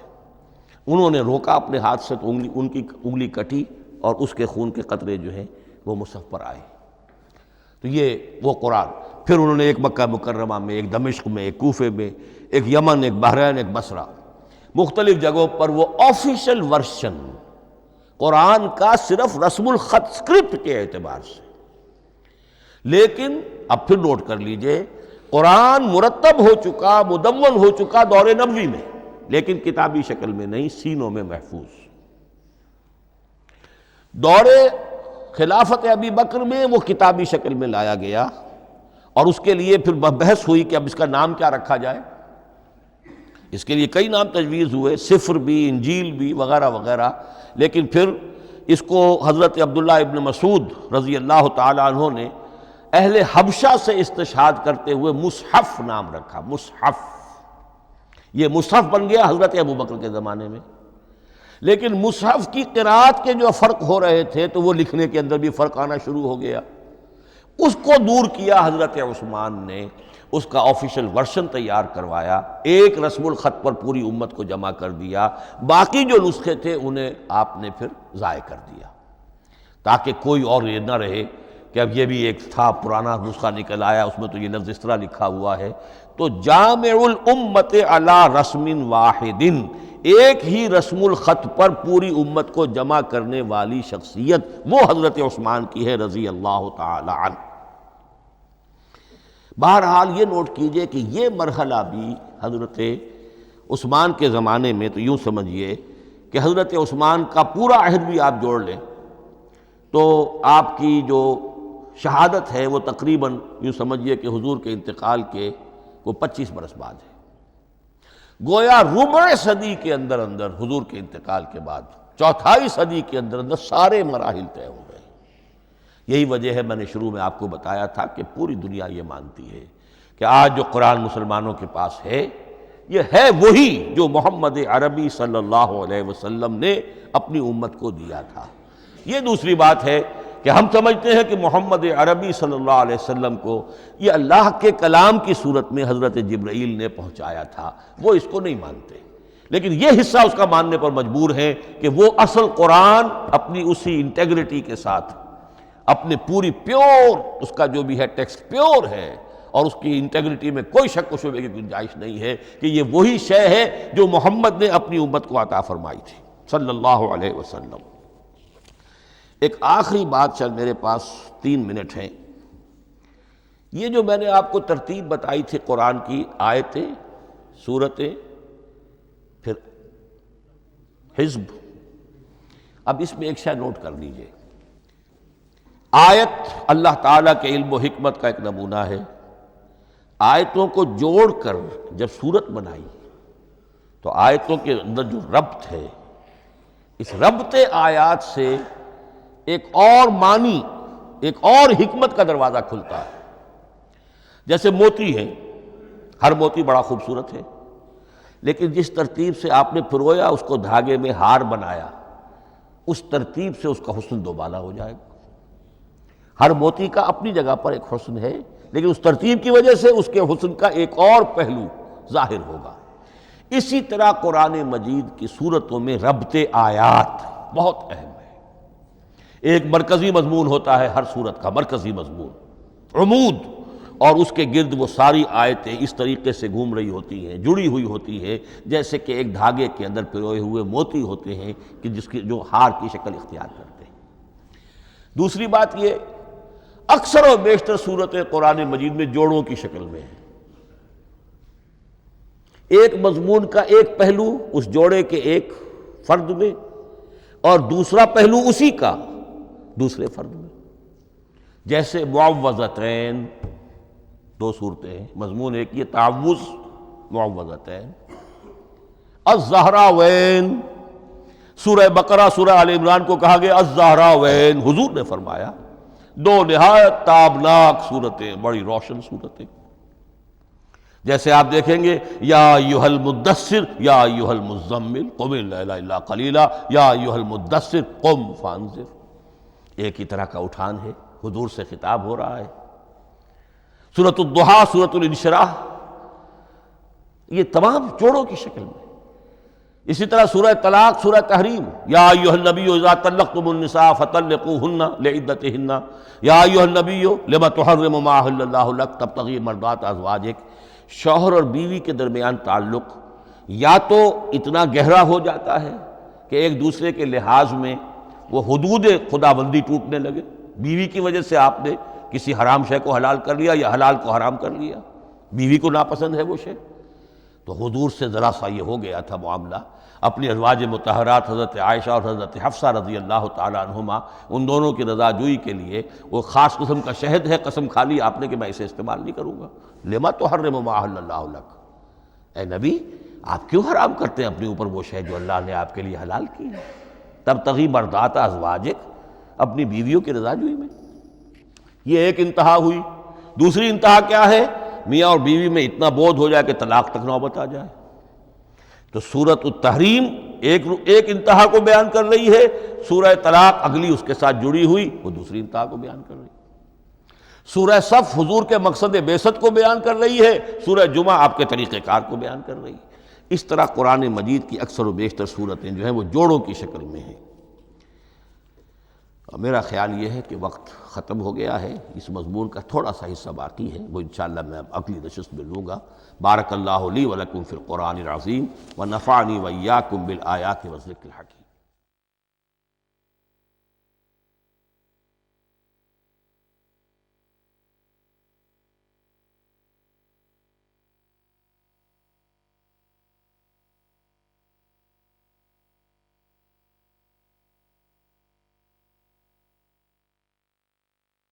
انہوں نے روکا اپنے ہاتھ سے تو ان کی انگلی کٹی اور اس کے خون کے قطرے جو ہیں وہ مصحف پر آئے۔ تو یہ وہ قرآن، پھر انہوں نے ایک مکہ مکرمہ میں، ایک دمشق میں، ایک کوفے میں، ایک یمن، ایک بحرین، ایک بصرہ، مختلف جگہوں پر وہ آفیشل ورشن قرآن کا صرف رسم الخط سکرپٹ کے اعتبار سے۔ لیکن اب پھر نوٹ کر لیجئے، قرآن مرتب ہو چکا، مدون ہو چکا دور نبوی میں، لیکن کتابی شکل میں نہیں، سینوں میں محفوظ۔ دور خلافت ابی بکر میں وہ کتابی شکل میں لایا گیا، اور اس کے لیے پھر بحث ہوئی کہ اب اس کا نام کیا رکھا جائے۔ اس کے لیے کئی نام تجویز ہوئے، سفر بھی، انجیل بھی، وغیرہ وغیرہ، لیکن پھر اس کو حضرت عبداللہ ابن مسعود رضی اللہ تعالی عنہ نے اہل حبشہ سے استشہاد کرتے ہوئے مصحف نام رکھا۔ مصحف، یہ مصحف بن گیا حضرت ابوبکر کے زمانے میں، لیکن مصحف کی قرأت کے جو فرق ہو رہے تھے تو وہ لکھنے کے اندر بھی فرق آنا شروع ہو گیا، اس کو دور کیا حضرت عثمان نے، اس کا آفیشل ورشن تیار کروایا، ایک رسم الخط پر پوری امت کو جمع کر دیا، باقی جو نسخے تھے انہیں آپ نے پھر ضائع کر دیا، تاکہ کوئی اور یہ نہ رہے کہ اب یہ بھی ایک تھا پرانا نسخہ نکل آیا، اس میں تو یہ لفظ اس طرح لکھا ہوا ہے۔ تو جامع الامت علی رسم واحد، ایک ہی رسم الخط پر پوری امت کو جمع کرنے والی شخصیت وہ حضرت عثمان کی ہے رضی اللہ تعالی عنہ۔ بہرحال یہ نوٹ کیجئے کہ یہ مرحلہ بھی حضرت عثمان کے زمانے میں، تو یوں سمجھیے کہ حضرت عثمان کا پورا عہد بھی آپ جوڑ لیں تو آپ کی جو شہادت ہے وہ تقریباً یوں سمجھیے کہ حضور کے انتقال کے کو 25 برس بعد ہے، گویا ربع صدی کے اندر اندر حضور کے انتقال کے بعد، چوتھائی صدی کے اندر اندر سارے مراحل طے ہو گئے۔ یہی وجہ ہے میں نے شروع میں آپ کو بتایا تھا کہ پوری دنیا یہ مانتی ہے کہ آج جو قرآن مسلمانوں کے پاس ہے یہ ہے وہی جو محمد عربی صلی اللہ علیہ وسلم نے اپنی امت کو دیا تھا۔ یہ دوسری بات ہے کہ ہم سمجھتے ہیں کہ محمد عربی صلی اللہ علیہ وسلم کو یہ اللہ کے کلام کی صورت میں حضرت جبرائیل نے پہنچایا تھا، وہ اس کو نہیں مانتے، لیکن یہ حصہ اس کا ماننے پر مجبور ہیں کہ وہ اصل قرآن اپنی اسی انٹیگریٹی کے ساتھ، اپنے پوری پیور، اس کا جو بھی ہے ٹیکسٹ پیور ہے، اور اس کی انٹیگریٹی میں کوئی شک و شبہ کی گنجائش نہیں ہے کہ یہ وہی شے ہے جو محمد نے اپنی امت کو عطا فرمائی تھی صلی اللہ علیہ وسلم۔ ایک آخری بات، شاید میرے پاس 3 منٹ ہیں۔ یہ جو میں نے آپ کو ترتیب بتائی تھی قرآن کی، آیتیں، سورتیں، پھر حزب، اب اس میں ایک شے نوٹ کر لیجئے۔ آیت اللہ تعالیٰ کے علم و حکمت کا ایک نمونہ ہے۔ آیتوں کو جوڑ کر جب سورت بنائی تو آیتوں کے اندر جو ربط ہے، اس ربط آیات سے ایک اور معنی، ایک اور حکمت کا دروازہ کھلتا ہے۔ جیسے موتی ہے، ہر موتی بڑا خوبصورت ہے، لیکن جس ترتیب سے آپ نے پرویا، اس کو دھاگے میں ہار بنایا، اس ترتیب سے اس کا حسن دوبالا ہو جائے گا۔ ہر موتی کا اپنی جگہ پر ایک حسن ہے، لیکن اس ترتیب کی وجہ سے اس کے حسن کا ایک اور پہلو ظاہر ہوگا۔ اسی طرح قرآن مجید کی صورتوں میں ربط آیات بہت اہم ہے۔ ایک مرکزی مضمون ہوتا ہے ہر صورت کا، مرکزی مضمون، عمود، اور اس کے گرد وہ ساری آیتیں اس طریقے سے گھوم رہی ہوتی ہیں، جڑی ہوئی ہوتی ہیں، جیسے کہ ایک دھاگے کے اندر پروئے ہوئے موتی ہوتے ہیں کہ جس کی جو ہار کی شکل اختیار کرتے ہیں۔ دوسری بات یہ، اکثر و بیشتر صورتیں قرآن مجید میں جوڑوں کی شکل میں ہیں۔ ایک مضمون کا ایک پہلو اس جوڑے کے ایک فرد میں، اور دوسرا پہلو اسی کا دوسرے فرد میں۔ جیسے معوذتین، 2 صورتیں ہیں، مضمون ایک یہ تعوذ، معوذتین۔ الزہراوین، سورہ بقرہ، سورہ آل عمران کو کہا گیا الزہراوین، حضور نے فرمایا 2 نہایت تابناک صورتیں، بڑی روشن صورتیں۔ جیسے آپ دیکھیں گے یا ایھا المدثر یا ایھا المزمل قم اللیل الا قلیلا یا ایھا المدثر قم فانذر، ایک ہی طرح کا اٹھان ہے، حضور سے خطاب ہو رہا ہے۔ سورۃ الضحیٰ، سورۃ الانشراح، یہ تمام جوڑوں کی شکل میں۔ اسی طرح سورہ طلاق، سورہ تحریم، یا ایھا النبی اذا طلقتم النساء فطلقوہن لعدتہن یا ایھا النبی لم تحرم ما احل اللہ لک تبتغی مرضات ازواجک۔ شوہر اور بیوی کے درمیان تعلق یا تو اتنا گہرا ہو جاتا ہے کہ ایک دوسرے کے لحاظ میں وہ حدود خداوندی ٹوٹنے لگے، بیوی کی وجہ سے آپ نے کسی حرام شے کو حلال کر لیا یا حلال کو حرام کر لیا، بیوی کو ناپسند ہے وہ شے، تو حضور سے ذرا سا یہ ہو گیا تھا معاملہ۔ اپنی ازواج مطہرات حضرت عائشہ اور حضرت حفصہ رضی اللہ تعالیٰ عنہما، ان دونوں کی رضا جوئی کے لیے وہ خاص قسم کا شہد ہے، قسم کھا لی آپ نے کہ میں اسے استعمال نہیں کروں گا۔ لما تحرم ما احل اللہ لک، اے نبی آپ کیوں حرام کرتے ہیں اپنے اوپر وہ شے جو اللہ نے آپ کے لیے حلال کی ہے؟ تبتغی مرضات ازواجک، اپنی بیویوں کی رضا جوئی میں۔ یہ ایک انتہا ہوئی۔ دوسری انتہا کیا ہے؟ میاں اور بیوی میں اتنا بودھ ہو جائے کہ طلاق تک نوبت آ جائے۔ تو سورۃ التحریم ایک انتہا کو بیان کر رہی ہے، سورہ طلاق اگلی اس کے ساتھ جڑی ہوئی وہ دوسری انتہا کو بیان کر رہی ہے۔ سورہ صف حضور کے مقصد بعثت کو بیان کر رہی ہے، سورہ جمعہ آپ کے طریقہ کار کو بیان کر رہی ہے۔ اس طرح قرآن مجید کی اکثر و بیشتر صورتیں جو ہیں وہ جوڑوں کی شکل میں ہیں۔ میرا خیال یہ ہے کہ وقت ختم ہو گیا ہے، اس مضمون کا تھوڑا سا حصہ باقی ہے، وہ انشاءاللہ میں اگلی نشست میں لوں گا۔ بارک اللہ لی ولکم فی القرآن العظیم ونفعنی وإیاکم بالآیات والذکر الحکیم۔